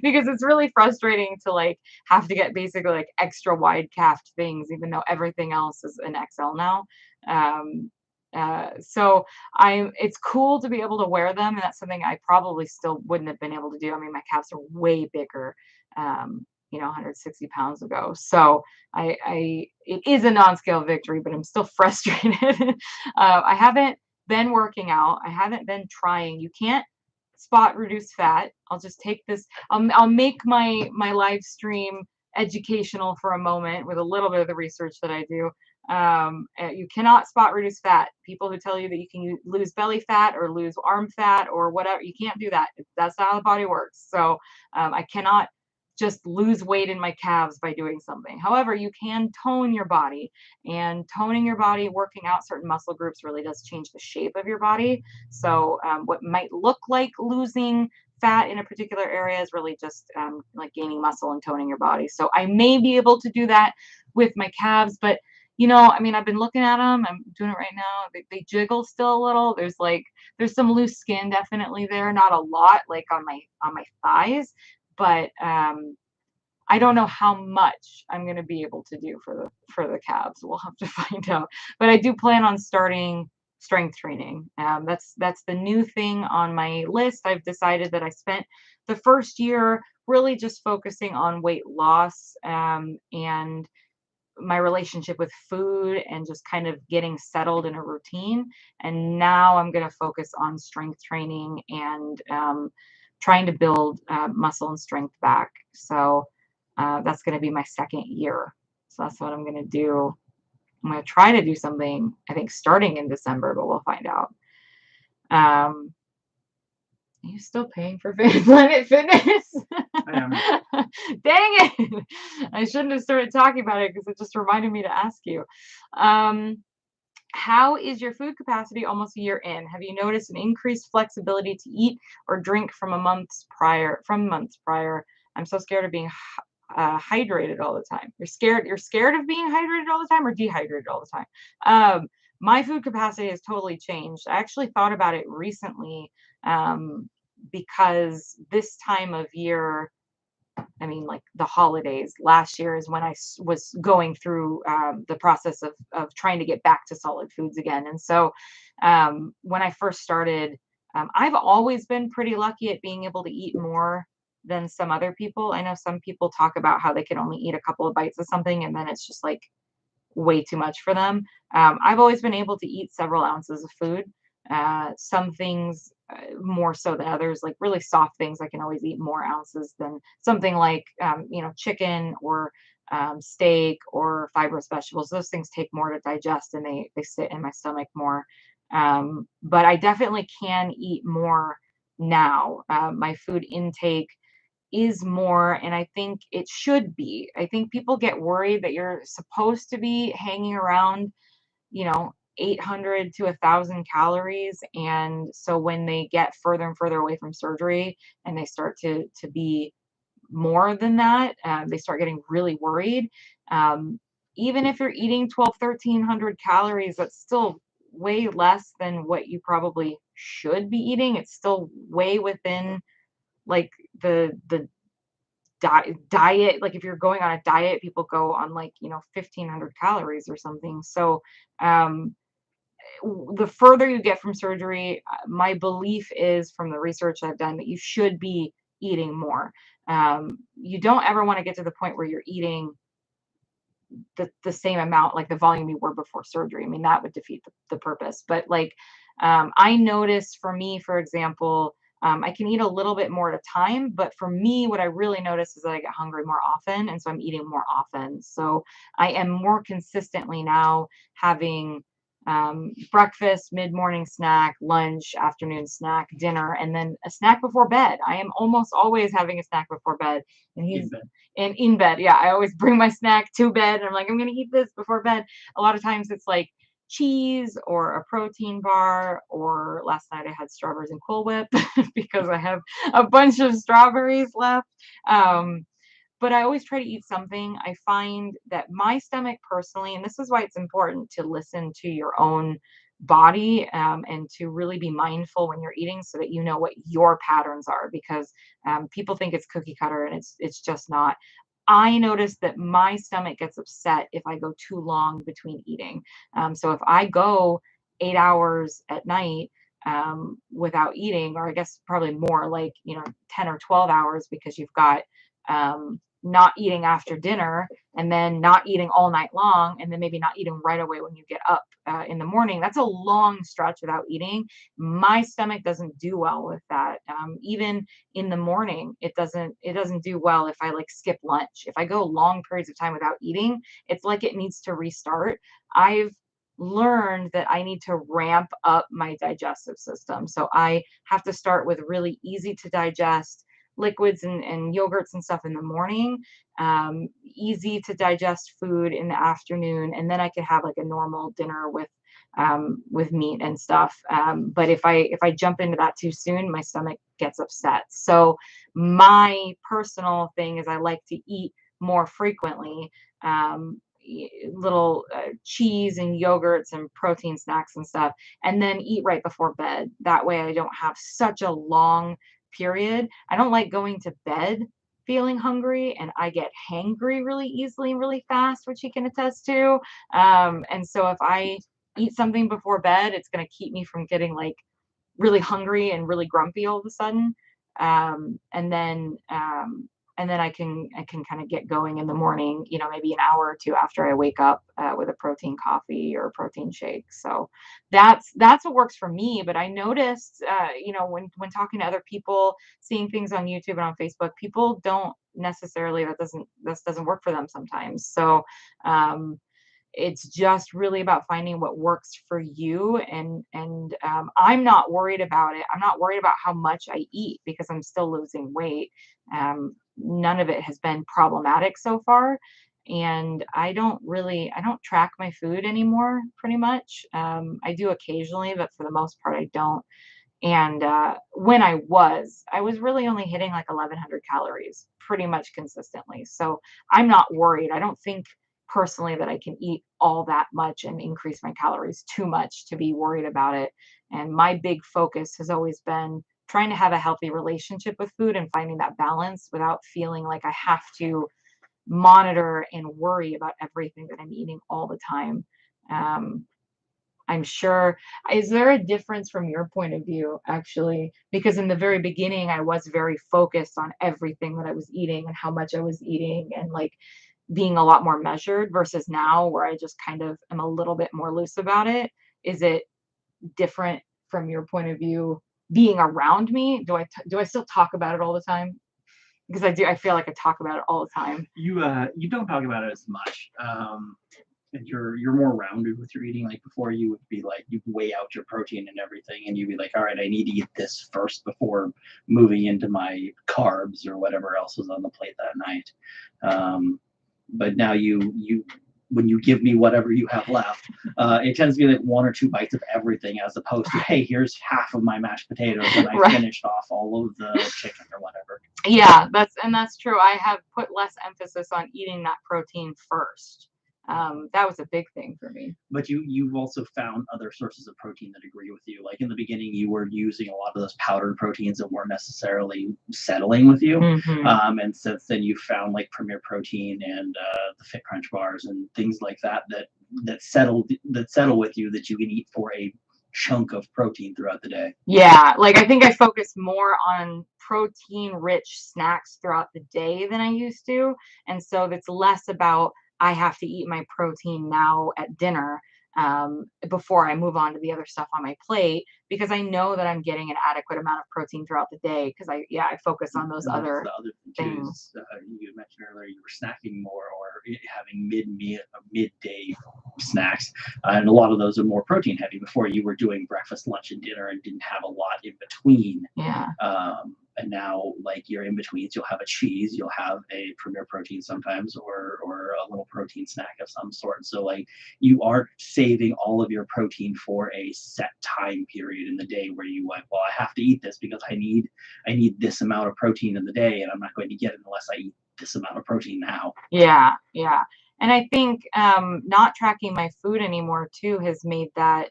because it's really frustrating to like have to get basically like extra wide calved things, even though everything else is an XL now. Um, so it's cool to be able to wear them, and that's something I probably still wouldn't have been able to do. I mean, my calves are way bigger, 160 pounds ago. So it is a non-scale victory, but I'm still frustrated. I haven't been working out. I haven't been trying. You can't spot reduce fat. I'll just take this. I'll make my live stream educational for a moment with a little bit of the research that I do. You cannot spot reduce fat. People who tell you that you can lose belly fat or lose arm fat or whatever, you can't do that. That's not how the body works. So I cannot just lose weight in my calves by doing something. However, you can tone your body, and toning your body, working out certain muscle groups really does change the shape of your body. So what might look like losing fat in a particular area is really just like gaining muscle and toning your body. So I may be able to do that with my calves, but I mean, I've been looking at them. I'm doing it right now. They jiggle still a little. There's some loose skin definitely there, not a lot like on my thighs, but I don't know how much I'm going to be able to do for the calves. We'll have to find out. But I do plan on starting strength training. That's the new thing on my list. I've decided that I spent the first year really just focusing on weight loss, and my relationship with food and just kind of getting settled in a routine. And now I'm going to focus on strength training and trying to build muscle and strength back. So that's going to be my second year. So that's what I'm going to do. I'm going to try to do something, I think, starting in December, but we'll find out. Are you still paying for Planet Fitness? I am. Dang it! I shouldn't have started talking about it because it just reminded me to ask you. How is your food capacity almost a year in? Have you noticed an increased flexibility to eat or drink from months prior? I'm so scared of being hydrated all the time. You're scared of being hydrated all the time or dehydrated all the time. My food capacity has totally changed. I actually thought about it recently, because this time of year, I mean, like the holidays last year is when I was going through the process of trying to get back to solid foods again. And so when I first started, I've always been pretty lucky at being able to eat more than some other people. I know some people talk about how they can only eat a couple of bites of something and then it's just like way too much for them. I've always been able to eat several ounces of food. Some things more so than others, like really soft things, I can always eat more ounces than something like, chicken or steak or fibrous vegetables. Those things take more to digest and they sit in my stomach more. But I definitely can eat more now. My food intake is more, and I think it should be. I think people get worried that you're supposed to be hanging around, 800 to 1,000 calories, and so when they get further and further away from surgery and they start to be more than that, they start getting really worried. Um, Even if you're eating 12, 1,300 calories, that's still way less than what you probably should be eating. It's still way within like the diet. Like if you're going on a diet, people go on like 1,500 calories or something. So um the further you get from surgery, my belief is from the research I've done that you should be eating more. You don't ever want to get to the point where you're eating the same amount, like the volume you were before surgery. I mean, that would defeat the purpose. But like, I notice for me, for example, I can eat a little bit more at a time, but for me, what I really notice is that I get hungry more often, and so I'm eating more often. So I am more consistently now having breakfast, mid-morning snack, lunch, afternoon snack, dinner, and then a snack before bed. I am almost always having a snack before bed, and In bed. in bed. Yeah, I always bring my snack to bed, and I'm like, I'm gonna eat this before bed. A lot of times it's like cheese or a protein bar, or last night I had strawberries and Cool Whip because I have a bunch of strawberries left. Um, but I always try to eat something. I find that my stomach personally, and this is why it's important to listen to your own body, and to really be mindful when you're eating so that you know what your patterns are, because people think it's cookie cutter and it's just not. I notice that my stomach gets upset if I go too long between eating. So if I go 8 hours at night without eating, or I guess probably more, like 10 or 12 hours, because you've got not eating after dinner, and then not eating all night long, and then maybe not eating right away when you get up in the morning. That's a long stretch without eating. My stomach doesn't do well with that. Even in the morning, it doesn't do well if I like skip lunch. If I go long periods of time without eating, it's like it needs to restart. I've learned that I need to ramp up my digestive system. So I have to start with really easy to digest liquids and yogurts and stuff in the morning, easy to digest food in the afternoon, and then I could have like a normal dinner with meat and stuff. But if I jump into that too soon, my stomach gets upset. So my personal thing is I like to eat more frequently. Little cheese and yogurts and protein snacks and stuff, and then eat right before bed. That way I don't have such a long period. I don't like going to bed feeling hungry, and I get hangry really easily and really fast, which you can attest to. And so if I eat something before bed, it's going to keep me from getting like really hungry and really grumpy all of a sudden. Um, and then um, and then I can kind of get going in the morning, maybe an hour or two after I wake up, with a protein coffee or a protein shake. So that's what works for me. But I noticed, when talking to other people, seeing things on YouTube and on Facebook, people don't necessarily, that doesn't work for them sometimes. So um, it's just really about finding what works for you, and I'm not worried about it. I'm not worried about how much I eat because I'm still losing weight. None of it has been problematic so far, and I don't track my food anymore, pretty much. I do occasionally, but for the most part I don't. And when I was really only hitting like 1,100 calories pretty much consistently. So I'm not worried. I don't think personally that I can eat all that much and increase my calories too much to be worried about it. And my big focus has always been trying to have a healthy relationship with food and finding that balance without feeling like I have to monitor and worry about everything that I'm eating all the time. Um, I'm sure. Is there a difference from your point of view, actually? Because in the very beginning, I was very focused on everything that I was eating and how much I was eating, and like being a lot more measured, versus now where I just kind of am a little bit more loose about it. Is it different from your point of view being around me? Do I still talk about it all the time? Because I do. I feel like I talk about it all the time. You don't talk about it as much. And you're more rounded with your eating. Like before, you would be like you'd weigh out your protein and everything, and you'd be like, all right, I need to eat this first before moving into my carbs or whatever else was on the plate that night. But now you when you give me whatever you have left, it tends to be like one or two bites of everything, as opposed to hey, here's half of my mashed potatoes and I Right. finished off all of the chicken or whatever. Yeah, that's true. I have put less emphasis on eating that protein first. That was a big thing for me. But you've also found other sources of protein that agree with you. Like in the beginning, you were using a lot of those powdered proteins that weren't necessarily settling with you. Hmm. And since then, you've found like Premier Protein and the Fit Crunch bars and things like that settle with you, that you can eat for a chunk of protein throughout the day. Yeah, like I think I focus more on protein-rich snacks throughout the day than I used to, and so it's less about I have to eat my protein now at dinner, before I move on to the other stuff on my plate, because I know that I'm getting an adequate amount of protein throughout the day, because I focus on those And that's other the other thing too things. is you had mentioned earlier you were snacking more or having midday snacks, and a lot of those are more protein heavy. Before you were doing breakfast, lunch, and dinner and didn't have a lot in between. Yeah. And now, like your in betweens, you'll have a cheese, you'll have a Premier Protein sometimes, or a little protein snack of some sort. So like you aren't saving all of your protein for a set time period in the day where you like, well, I have to eat this because I need this amount of protein in the day, and I'm not going to get it unless I eat this amount of protein now. Yeah, yeah. And I think not tracking my food anymore too has made that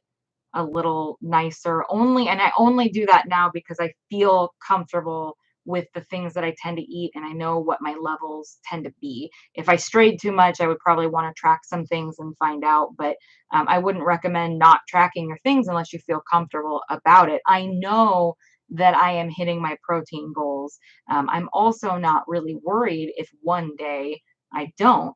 a little nicer. And I only do that now because I feel comfortable with the things that I tend to eat and I know what my levels tend to be. If I strayed too much, I would probably want to track some things and find out, but I wouldn't recommend not tracking your things unless you feel comfortable about it. I know that I am hitting my protein goals. I'm also not really worried if one day I don't,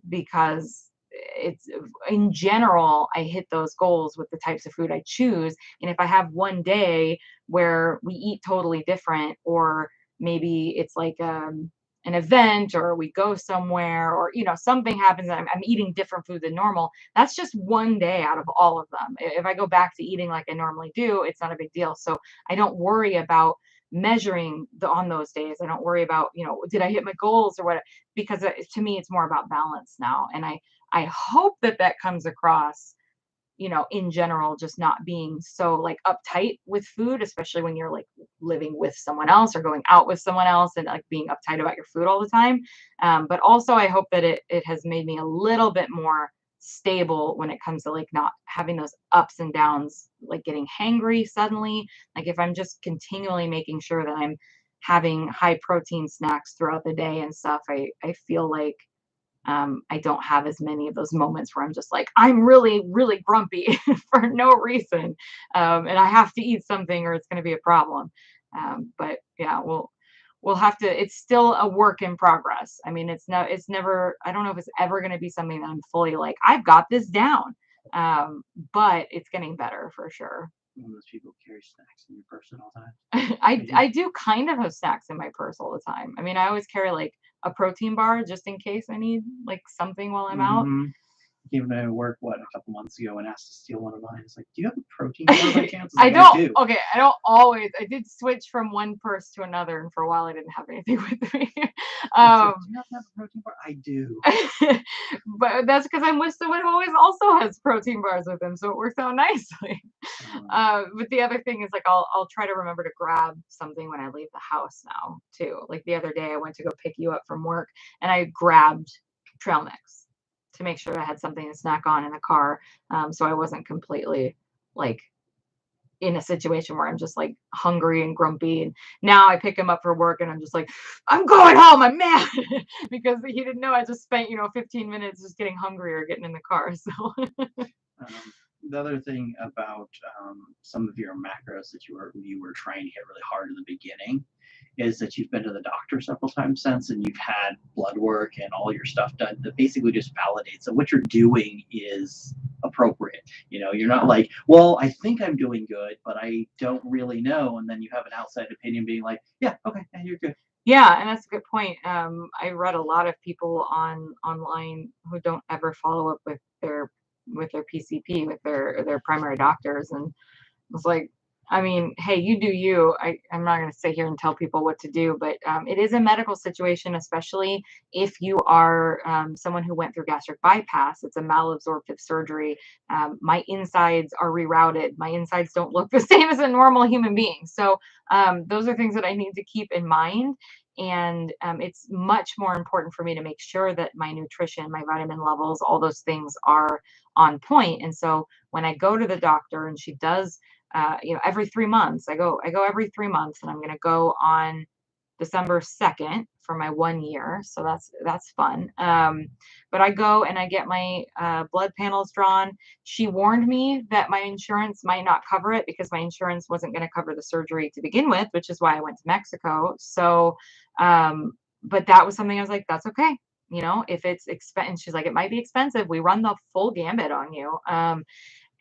because it's in general I hit those goals with the types of food I choose. And if I have one day where we eat totally different, or maybe it's like an event, or we go somewhere, or something happens and I'm eating different food than normal, that's just one day out of all of them. If I go back to eating like I normally do, it's not a big deal. So I don't worry about measuring on those days. I don't worry about, did I hit my goals or what, because to me it's more about balance now. And I hope that that comes across, in general, just not being so like uptight with food, especially when you're like living with someone else or going out with someone else and like being uptight about your food all the time. But also I hope that it has made me a little bit more stable when it comes to like not having those ups and downs, like getting hangry suddenly. Like if I'm just continually making sure that I'm having high protein snacks throughout the day and stuff, I feel like I don't have as many of those moments where I'm just like, I'm really, really grumpy for no reason. And I have to eat something or it's going to be a problem. But yeah, we'll have to, it's still a work in progress. I mean, it's never, I don't know if it's ever going to be something that I'm fully like, I've got this down. But it's getting better for sure. One of those people who carry snacks in your purse at all times. I do kind of have snacks in my purse all the time. I mean, I always carry like a protein bar just in case I need like something while I'm out. Mm-hmm. Came to work a couple months ago and asked to steal one of mine. It's like, do you have a protein bar by chance? I Like, don't. do. Okay, I don't always. I did switch from one purse to another, and for a while I didn't have anything with me. Like, do you have to have a protein bar? I do. But that's because I'm with someone who always also has protein bars with him, so it works out nicely. But the other thing is like I'll try to remember to grab something when I leave the house now too. Like the other day I went to go pick you up from work and I grabbed trail mix to make sure I had something to snack on in the car. So I wasn't completely like in a situation where I'm just like hungry and grumpy. And now I pick him up for work and I'm just like, I'm going home. I'm mad because he didn't know I just spent, 15 minutes just getting hungry or getting in the car. So the other thing about some of your macros that you were trying to hit really hard in the beginning is that you've been to the doctor several times since, and you've had blood work and all your stuff done that basically just validates that what you're doing is appropriate. You're not like, well, I think I'm doing good, but I don't really know. And then you have an outside opinion being like, yeah, okay, yeah, you're good. yeah, and that's a good point. I read a lot of people online who don't ever follow up with their PCP, with their primary doctors, and was like, I mean, hey, you do you. I'm not going to sit here and tell people what to do, but it is a medical situation, especially if you are someone who went through gastric bypass. It's a malabsorptive surgery. My insides are rerouted. My insides don't look the same as a normal human being. So those are things that I need to keep in mind. And it's much more important for me to make sure that my nutrition, my vitamin levels, all those things are on point. And so when I go to the doctor and she does every 3 months. I go every 3 months, and I'm going to go on December 2nd for my 1 year. So that's fun. But I go and I get my blood panels drawn. She warned me that my insurance might not cover it because my insurance wasn't going to cover the surgery to begin with, which is why I went to Mexico. So, but that was something I was like, that's okay. If it's expensive, she's like, it might be expensive. We run the full gambit on you.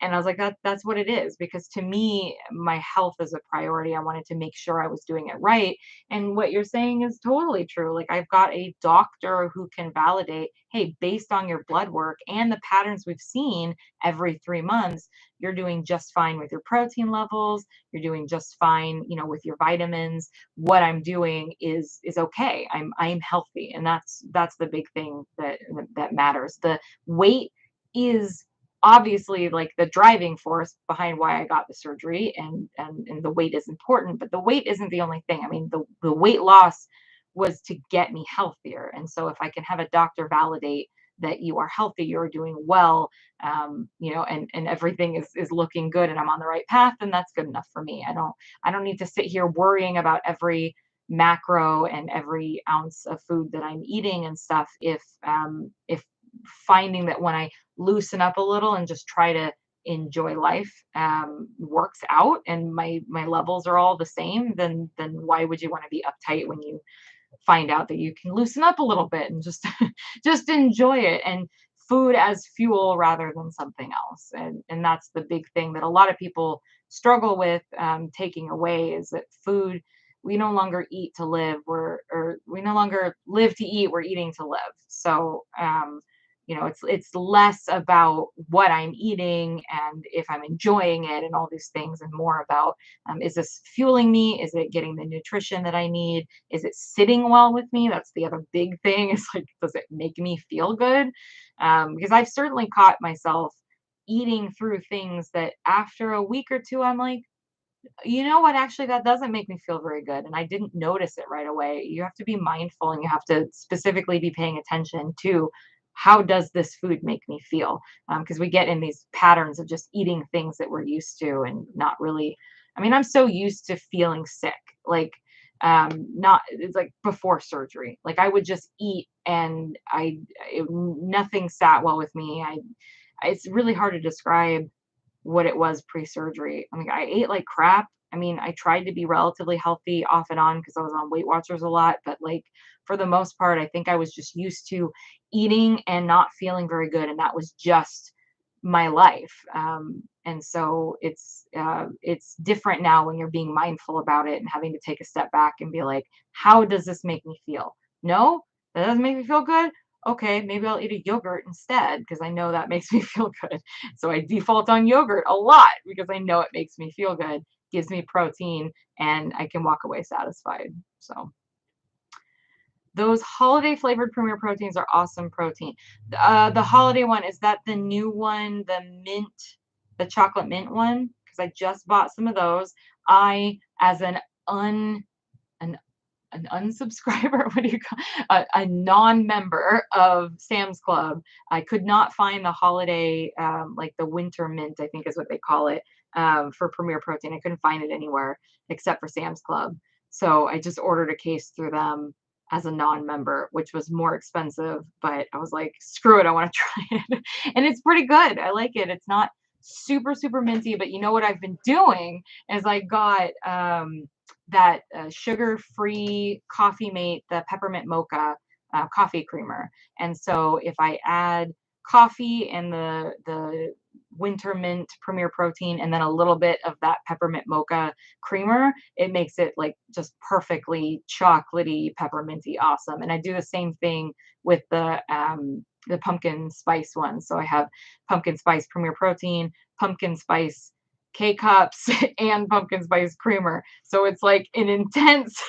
And I was like, that's what it is. Because to me, my health is a priority. I wanted to make sure I was doing it right. And what you're saying is totally true. Like, I've got a doctor who can validate, hey, based on your blood work and the patterns we've seen every 3 months, you're doing just fine with your protein levels. You're doing just fine, with your vitamins. What I'm doing is okay. I'm healthy. And that's the big thing that matters. The weight is obviously like the driving force behind why I got the surgery, and the weight is important, but the weight isn't the only thing. I mean, the weight loss was to get me healthier. And so if I can have a doctor validate that you are healthy, you're doing well, and everything is looking good and I'm on the right path, then that's good enough for me. I don't need to sit here worrying about every macro and every ounce of food that I'm eating and stuff, if finding that when I loosen up a little and just try to enjoy life, works out and my levels are all the same, then why would you want to be uptight when you find out that you can loosen up a little bit and just just enjoy it, and food as fuel rather than something else. And that's the big thing that a lot of people struggle with, taking away, is that food, we no longer eat to live, or we no longer live to eat, we're eating to live. So it's less about what I'm eating and if I'm enjoying it and all these things, and more about, is this fueling me? Is it getting the nutrition that I need? Is it sitting well with me? That's the other big thing. Is like, does it make me feel good? Because I've certainly caught myself eating through things that after a week or two, I'm like, you know what? Actually, that doesn't make me feel very good. And I didn't notice it right away. You have to be mindful and you have to specifically be paying attention to, how does this food make me feel? Because we get in these patterns of just eating things that we're used to and not really. I mean, I'm so used to feeling sick. Like, not, it's like before surgery. Like, I would just eat and nothing sat well with me. It's really hard to describe what it was pre-surgery. I mean, I ate like crap. I mean, I tried to be relatively healthy off and on because I was on Weight Watchers a lot, but like, for the most part, I think I was just used to eating and not feeling very good, and that was just my life. And so it's different now when you're being mindful about it and having to take a step back and be like, how does this make me feel? No, that doesn't make me feel good. Okay, maybe I'll eat a yogurt instead because I know that makes me feel good. So I default on yogurt a lot because I know it makes me feel good, gives me protein, and I can walk away satisfied. So those holiday flavored Premier Proteins are awesome protein. The holiday one, is that the new one, the mint, the chocolate mint one? Because I just bought some of those. I, as an an unsubscriber, what do you call, a non-member of Sam's Club, I could not find the holiday, like the winter mint, I think is what they call it, for Premier Protein. I couldn't find it anywhere except for Sam's Club. So I just ordered a case through them as a non-member, which was more expensive, but I was like, screw it, I want to try it. And it's pretty good. I like it. It's not super, super minty, but you know what I've been doing is I got, that sugar-free Coffee Mate, the peppermint mocha coffee creamer. And so if I add coffee and the winter mint Premier Protein and then a little bit of that peppermint mocha creamer, it makes it like just perfectly chocolatey, pepperminty awesome. And I do the same thing with the pumpkin spice one. So I have pumpkin spice Premier Protein, pumpkin spice K-cups, and pumpkin spice creamer. So it's like an intense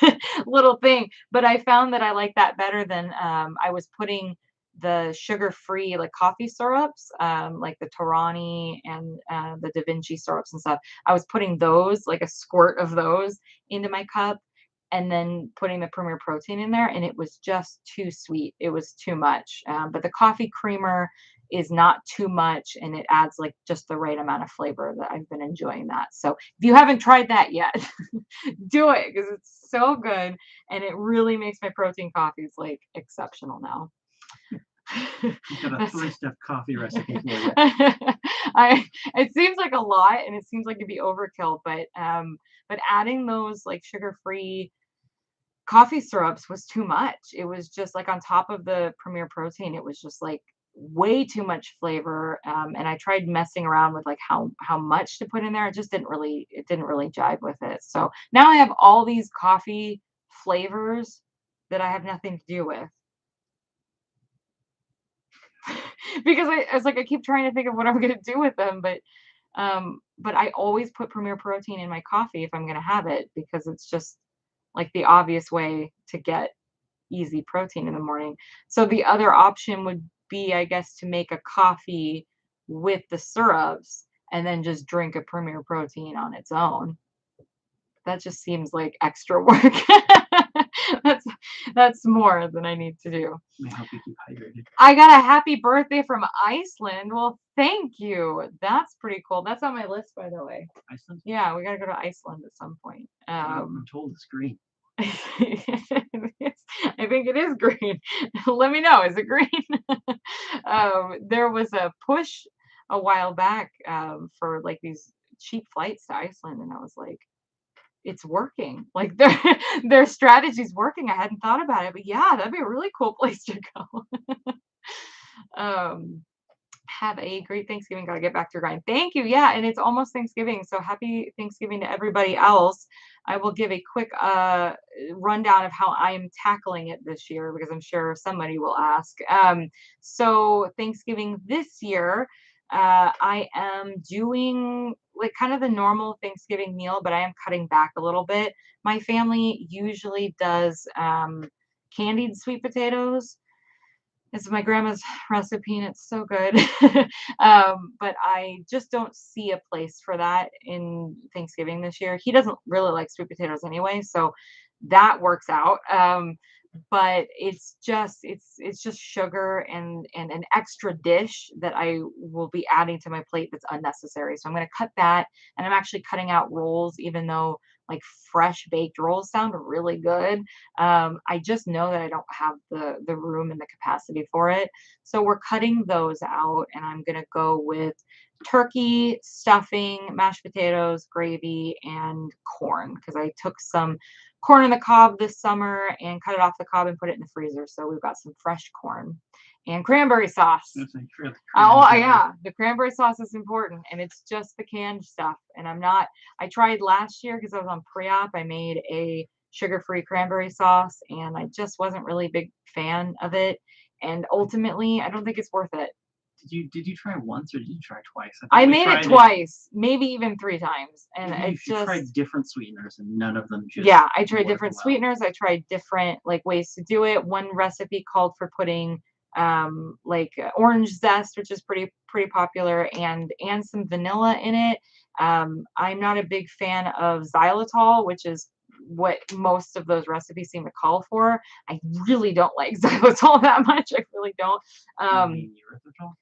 little thing. But I found that I like that better than, I was putting the sugar-free like coffee syrups, like the Torani and the Da Vinci syrups and stuff. I was putting those, like a squirt of those, into my cup, and then putting the Premier Protein in there, and it was just too sweet. It was too much. But the coffee creamer is not too much, and it adds like just the right amount of flavor that I've been enjoying that. So if you haven't tried that yet, do it because it's so good and it really makes my protein coffees like exceptional now. We've got a That's- three-step coffee recipe for you. it seems like a lot and it seems like it'd be overkill, but adding those like sugar-free coffee syrups was too much. It was just like on top of the Premier Protein, it was just like way too much flavor. And I tried messing around with like how much to put in there. It didn't really jive with it. So now I have all these coffee flavors that I have nothing to do with. Because I was like, I keep trying to think of what I'm gonna do with them, but I always put Premier Protein in my coffee if I'm gonna have it because it's just like the obvious way to get easy protein in the morning. So the other option would be, I guess, to make a coffee with the syrups and then just drink a Premier Protein on its own. That just seems like extra work. That's that's more than I need to do. May help you keep hydrated. I got a happy birthday from Iceland. Well, thank you. That's pretty cool. That's on my list, by the way. Iceland? Yeah, we gotta go to Iceland at some point. I'm told it's green. I think it is green. Let me know. Is it green? There was a push a while back for like these cheap flights to Iceland, and I was like, it's working. Like their strategy's working. I hadn't thought about it, but yeah, that'd be a really cool place to go. um, have a great Thanksgiving. Gotta get back to your grind. Thank you. Yeah, and it's almost Thanksgiving, so happy Thanksgiving to everybody else. I will give a quick rundown of how I am tackling it this year because I'm sure somebody will ask. So Thanksgiving this year, I am doing like kind of the normal Thanksgiving meal, but I am cutting back a little bit. My family usually does candied sweet potatoes. It's my grandma's recipe and it's so good. But I just don't see a place for that in Thanksgiving this year. He doesn't really like sweet potatoes anyway, so that works out. But it's just sugar and an extra dish that I will be adding to my plate that's unnecessary. So I'm gonna cut that, and I'm actually cutting out rolls, even though like fresh baked rolls sound really good. I just know that I don't have the room and the capacity for it. So we're cutting those out, and I'm gonna go with turkey, stuffing, mashed potatoes, gravy, and corn because I took some corn on the cob this summer and cut it off the cob and put it in the freezer. So we've got some fresh corn and cranberry sauce. Oh yeah, the cranberry sauce is important, and it's just the canned stuff. And I tried last year because I was on pre-op. I made a sugar-free cranberry sauce, and I just wasn't really a big fan of it. And ultimately, I don't think it's worth it. Did you try once or did you try twice? I made it twice, maybe even 3 times, and you tried different sweeteners and none of them just yeah. I tried different sweeteners. I tried different like ways to do it. One recipe called for putting like orange zest, which is pretty popular, and some vanilla in it. I'm not a big fan of xylitol, which is what most of those recipes seem to call for. I really don't like xylitol that much. I really don't. Erythritol?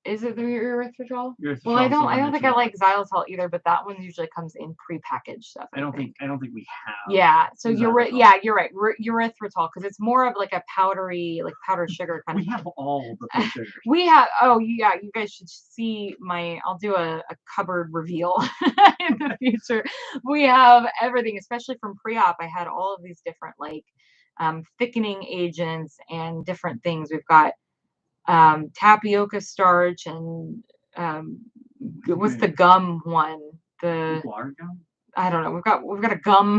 Is it the erythritol? Erythritol Well, I don't think I like xylitol either, but that one usually comes in prepackaged stuff. I don't think we have. Yeah, so you're right. Erythritol, because it's more of like a powdery, like powdered sugar kind of. We have all the sugars. We have. Oh yeah, you guys should see my. I'll do a cupboard reveal in the future. We have everything, especially from pre-op. I had all of these different like thickening agents and different things. We've got tapioca starch and what's the gum one? The guar gum? I don't know. We've got a gum.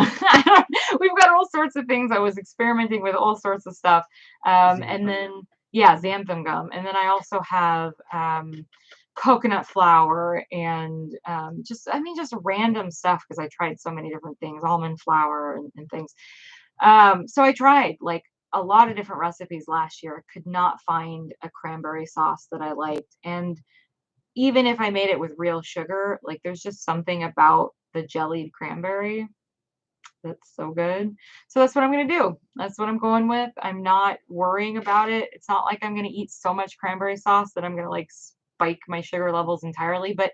We've got all sorts of things. I was experimenting with all sorts of stuff. And then yeah, xanthan gum. And then I also have coconut flour and just random stuff because I tried so many different things, almond flour and things. So I tried like a lot of different recipes last year. I could not find a cranberry sauce that I liked. And even if I made it with real sugar, like there's just something about the jellied cranberry that's so good. So that's what I'm going to do. That's what I'm going with. I'm not worrying about it. It's not like I'm going to eat so much cranberry sauce that I'm going to like spike my sugar levels entirely, but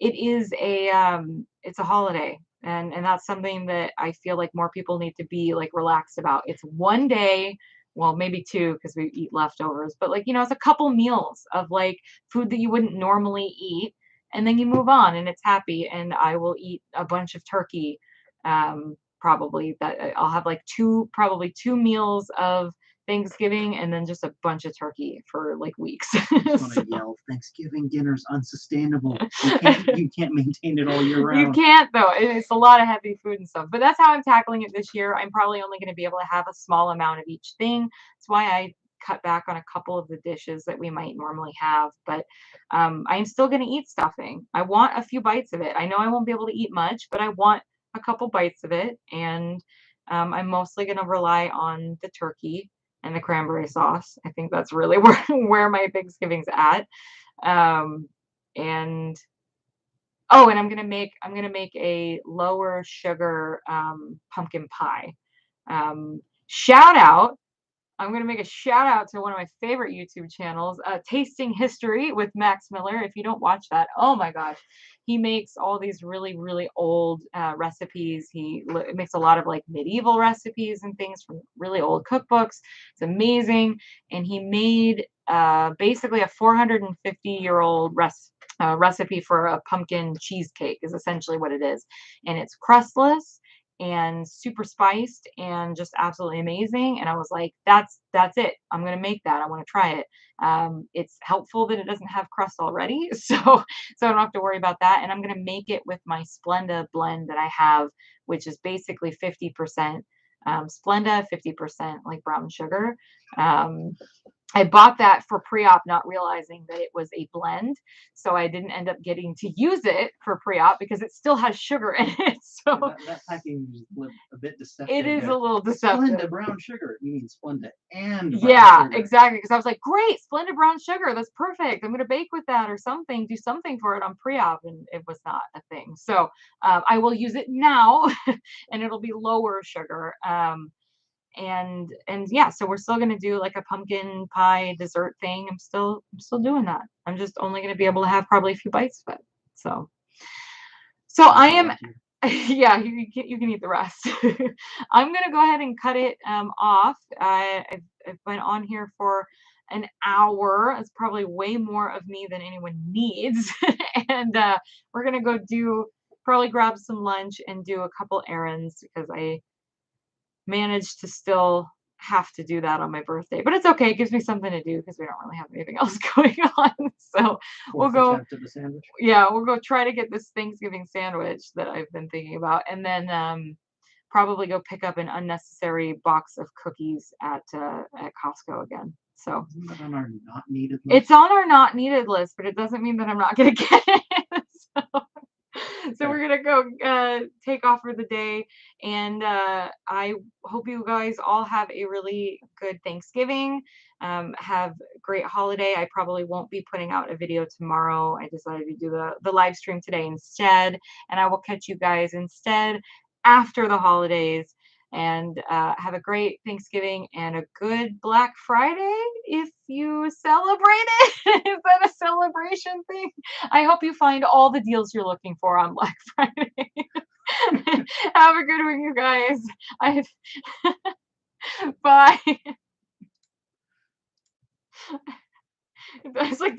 it is it's a holiday. And that's something that I feel like more people need to be like relaxed about. It's one day, well, maybe 2 because we eat leftovers, but like, it's a couple meals of like food that you wouldn't normally eat. And then you move on and it's happy. And I will eat a bunch of turkey. Probably that I'll have like probably 2 meals of Thanksgiving and then just a bunch of turkey for like weeks. I just want So, to yell, Thanksgiving dinner's unsustainable. You can't maintain it all year you round. can't though. It's a lot of heavy food and stuff. But that's how I'm tackling it this year. I'm probably only going to be able to have a small amount of each thing. That's why I cut back on a couple of the dishes that we might normally have. But I'm still going to eat stuffing. I want a few bites of it. I know I won't be able to eat much, but I want a couple bites of it. And I'm mostly going to rely on the turkey and the cranberry sauce. I think that's really where my Thanksgiving's at. Um, and oh, and I'm gonna make a lower sugar pumpkin pie. Shout out! I'm gonna make a shout out to one of my favorite YouTube channels, Tasting History with Max Miller. If you don't watch that, oh my gosh, he makes all these really really old recipes. He makes a lot of like medieval recipes and things from really old cookbooks. It's amazing, and he made basically a 450-year-old recipe for a pumpkin cheesecake is essentially what it is, and it's crustless and super spiced and just absolutely amazing. And I was like, that's it. I'm gonna make that. I want to try it. It's helpful that it doesn't have crust already, so I don't have to worry about that. And I'm gonna make it with my Splenda blend that I have, which is basically 50% Splenda, 50% like brown sugar. I bought that for pre-op, not realizing that it was a blend. So I didn't end up getting to use it for pre-op because it still has sugar in it. So that packaging is a bit deceptive. it is there. a little deceptive. Splenda brown sugar. You mean Splenda and brown Yeah, sugar. exactly. Because I was like, great, Splendid brown sugar. That's perfect. I'm going to bake with that or something, do something for it on pre-op. And it was not a thing. So I will use it now and it'll be lower sugar. And yeah, so we're still gonna do like a pumpkin pie dessert thing. I'm still doing that. I'm just only gonna be able to have probably a few bites of it. So I am yeah, you can eat the rest. I'm gonna go ahead and cut it off. I've been on here for an hour. It's probably way more of me than anyone needs. And we're gonna go probably grab some lunch and do a couple errands because I managed to still have to do that on my birthday, but it's okay. It gives me something to do because we don't really have anything else going on. So we'll go. Yeah, we'll go try to get this Thanksgiving sandwich that I've been thinking about, and then probably go pick up an unnecessary box of cookies at Costco again. So isn't that on our not needed list? It's on our not needed list, but it doesn't mean that I'm not gonna get it. So we're gonna go take off for the day, and I hope you guys all have a really good Thanksgiving. Have a great holiday. I probably won't be putting out a video tomorrow. I decided to do the live stream today instead, and I will catch you guys instead after the holidays. And have a great Thanksgiving and a good Black Friday if you celebrate it. Is that a celebration thing? I hope you find all the deals you're looking for on Black Friday. Have a good one, you guys. Bye. It's like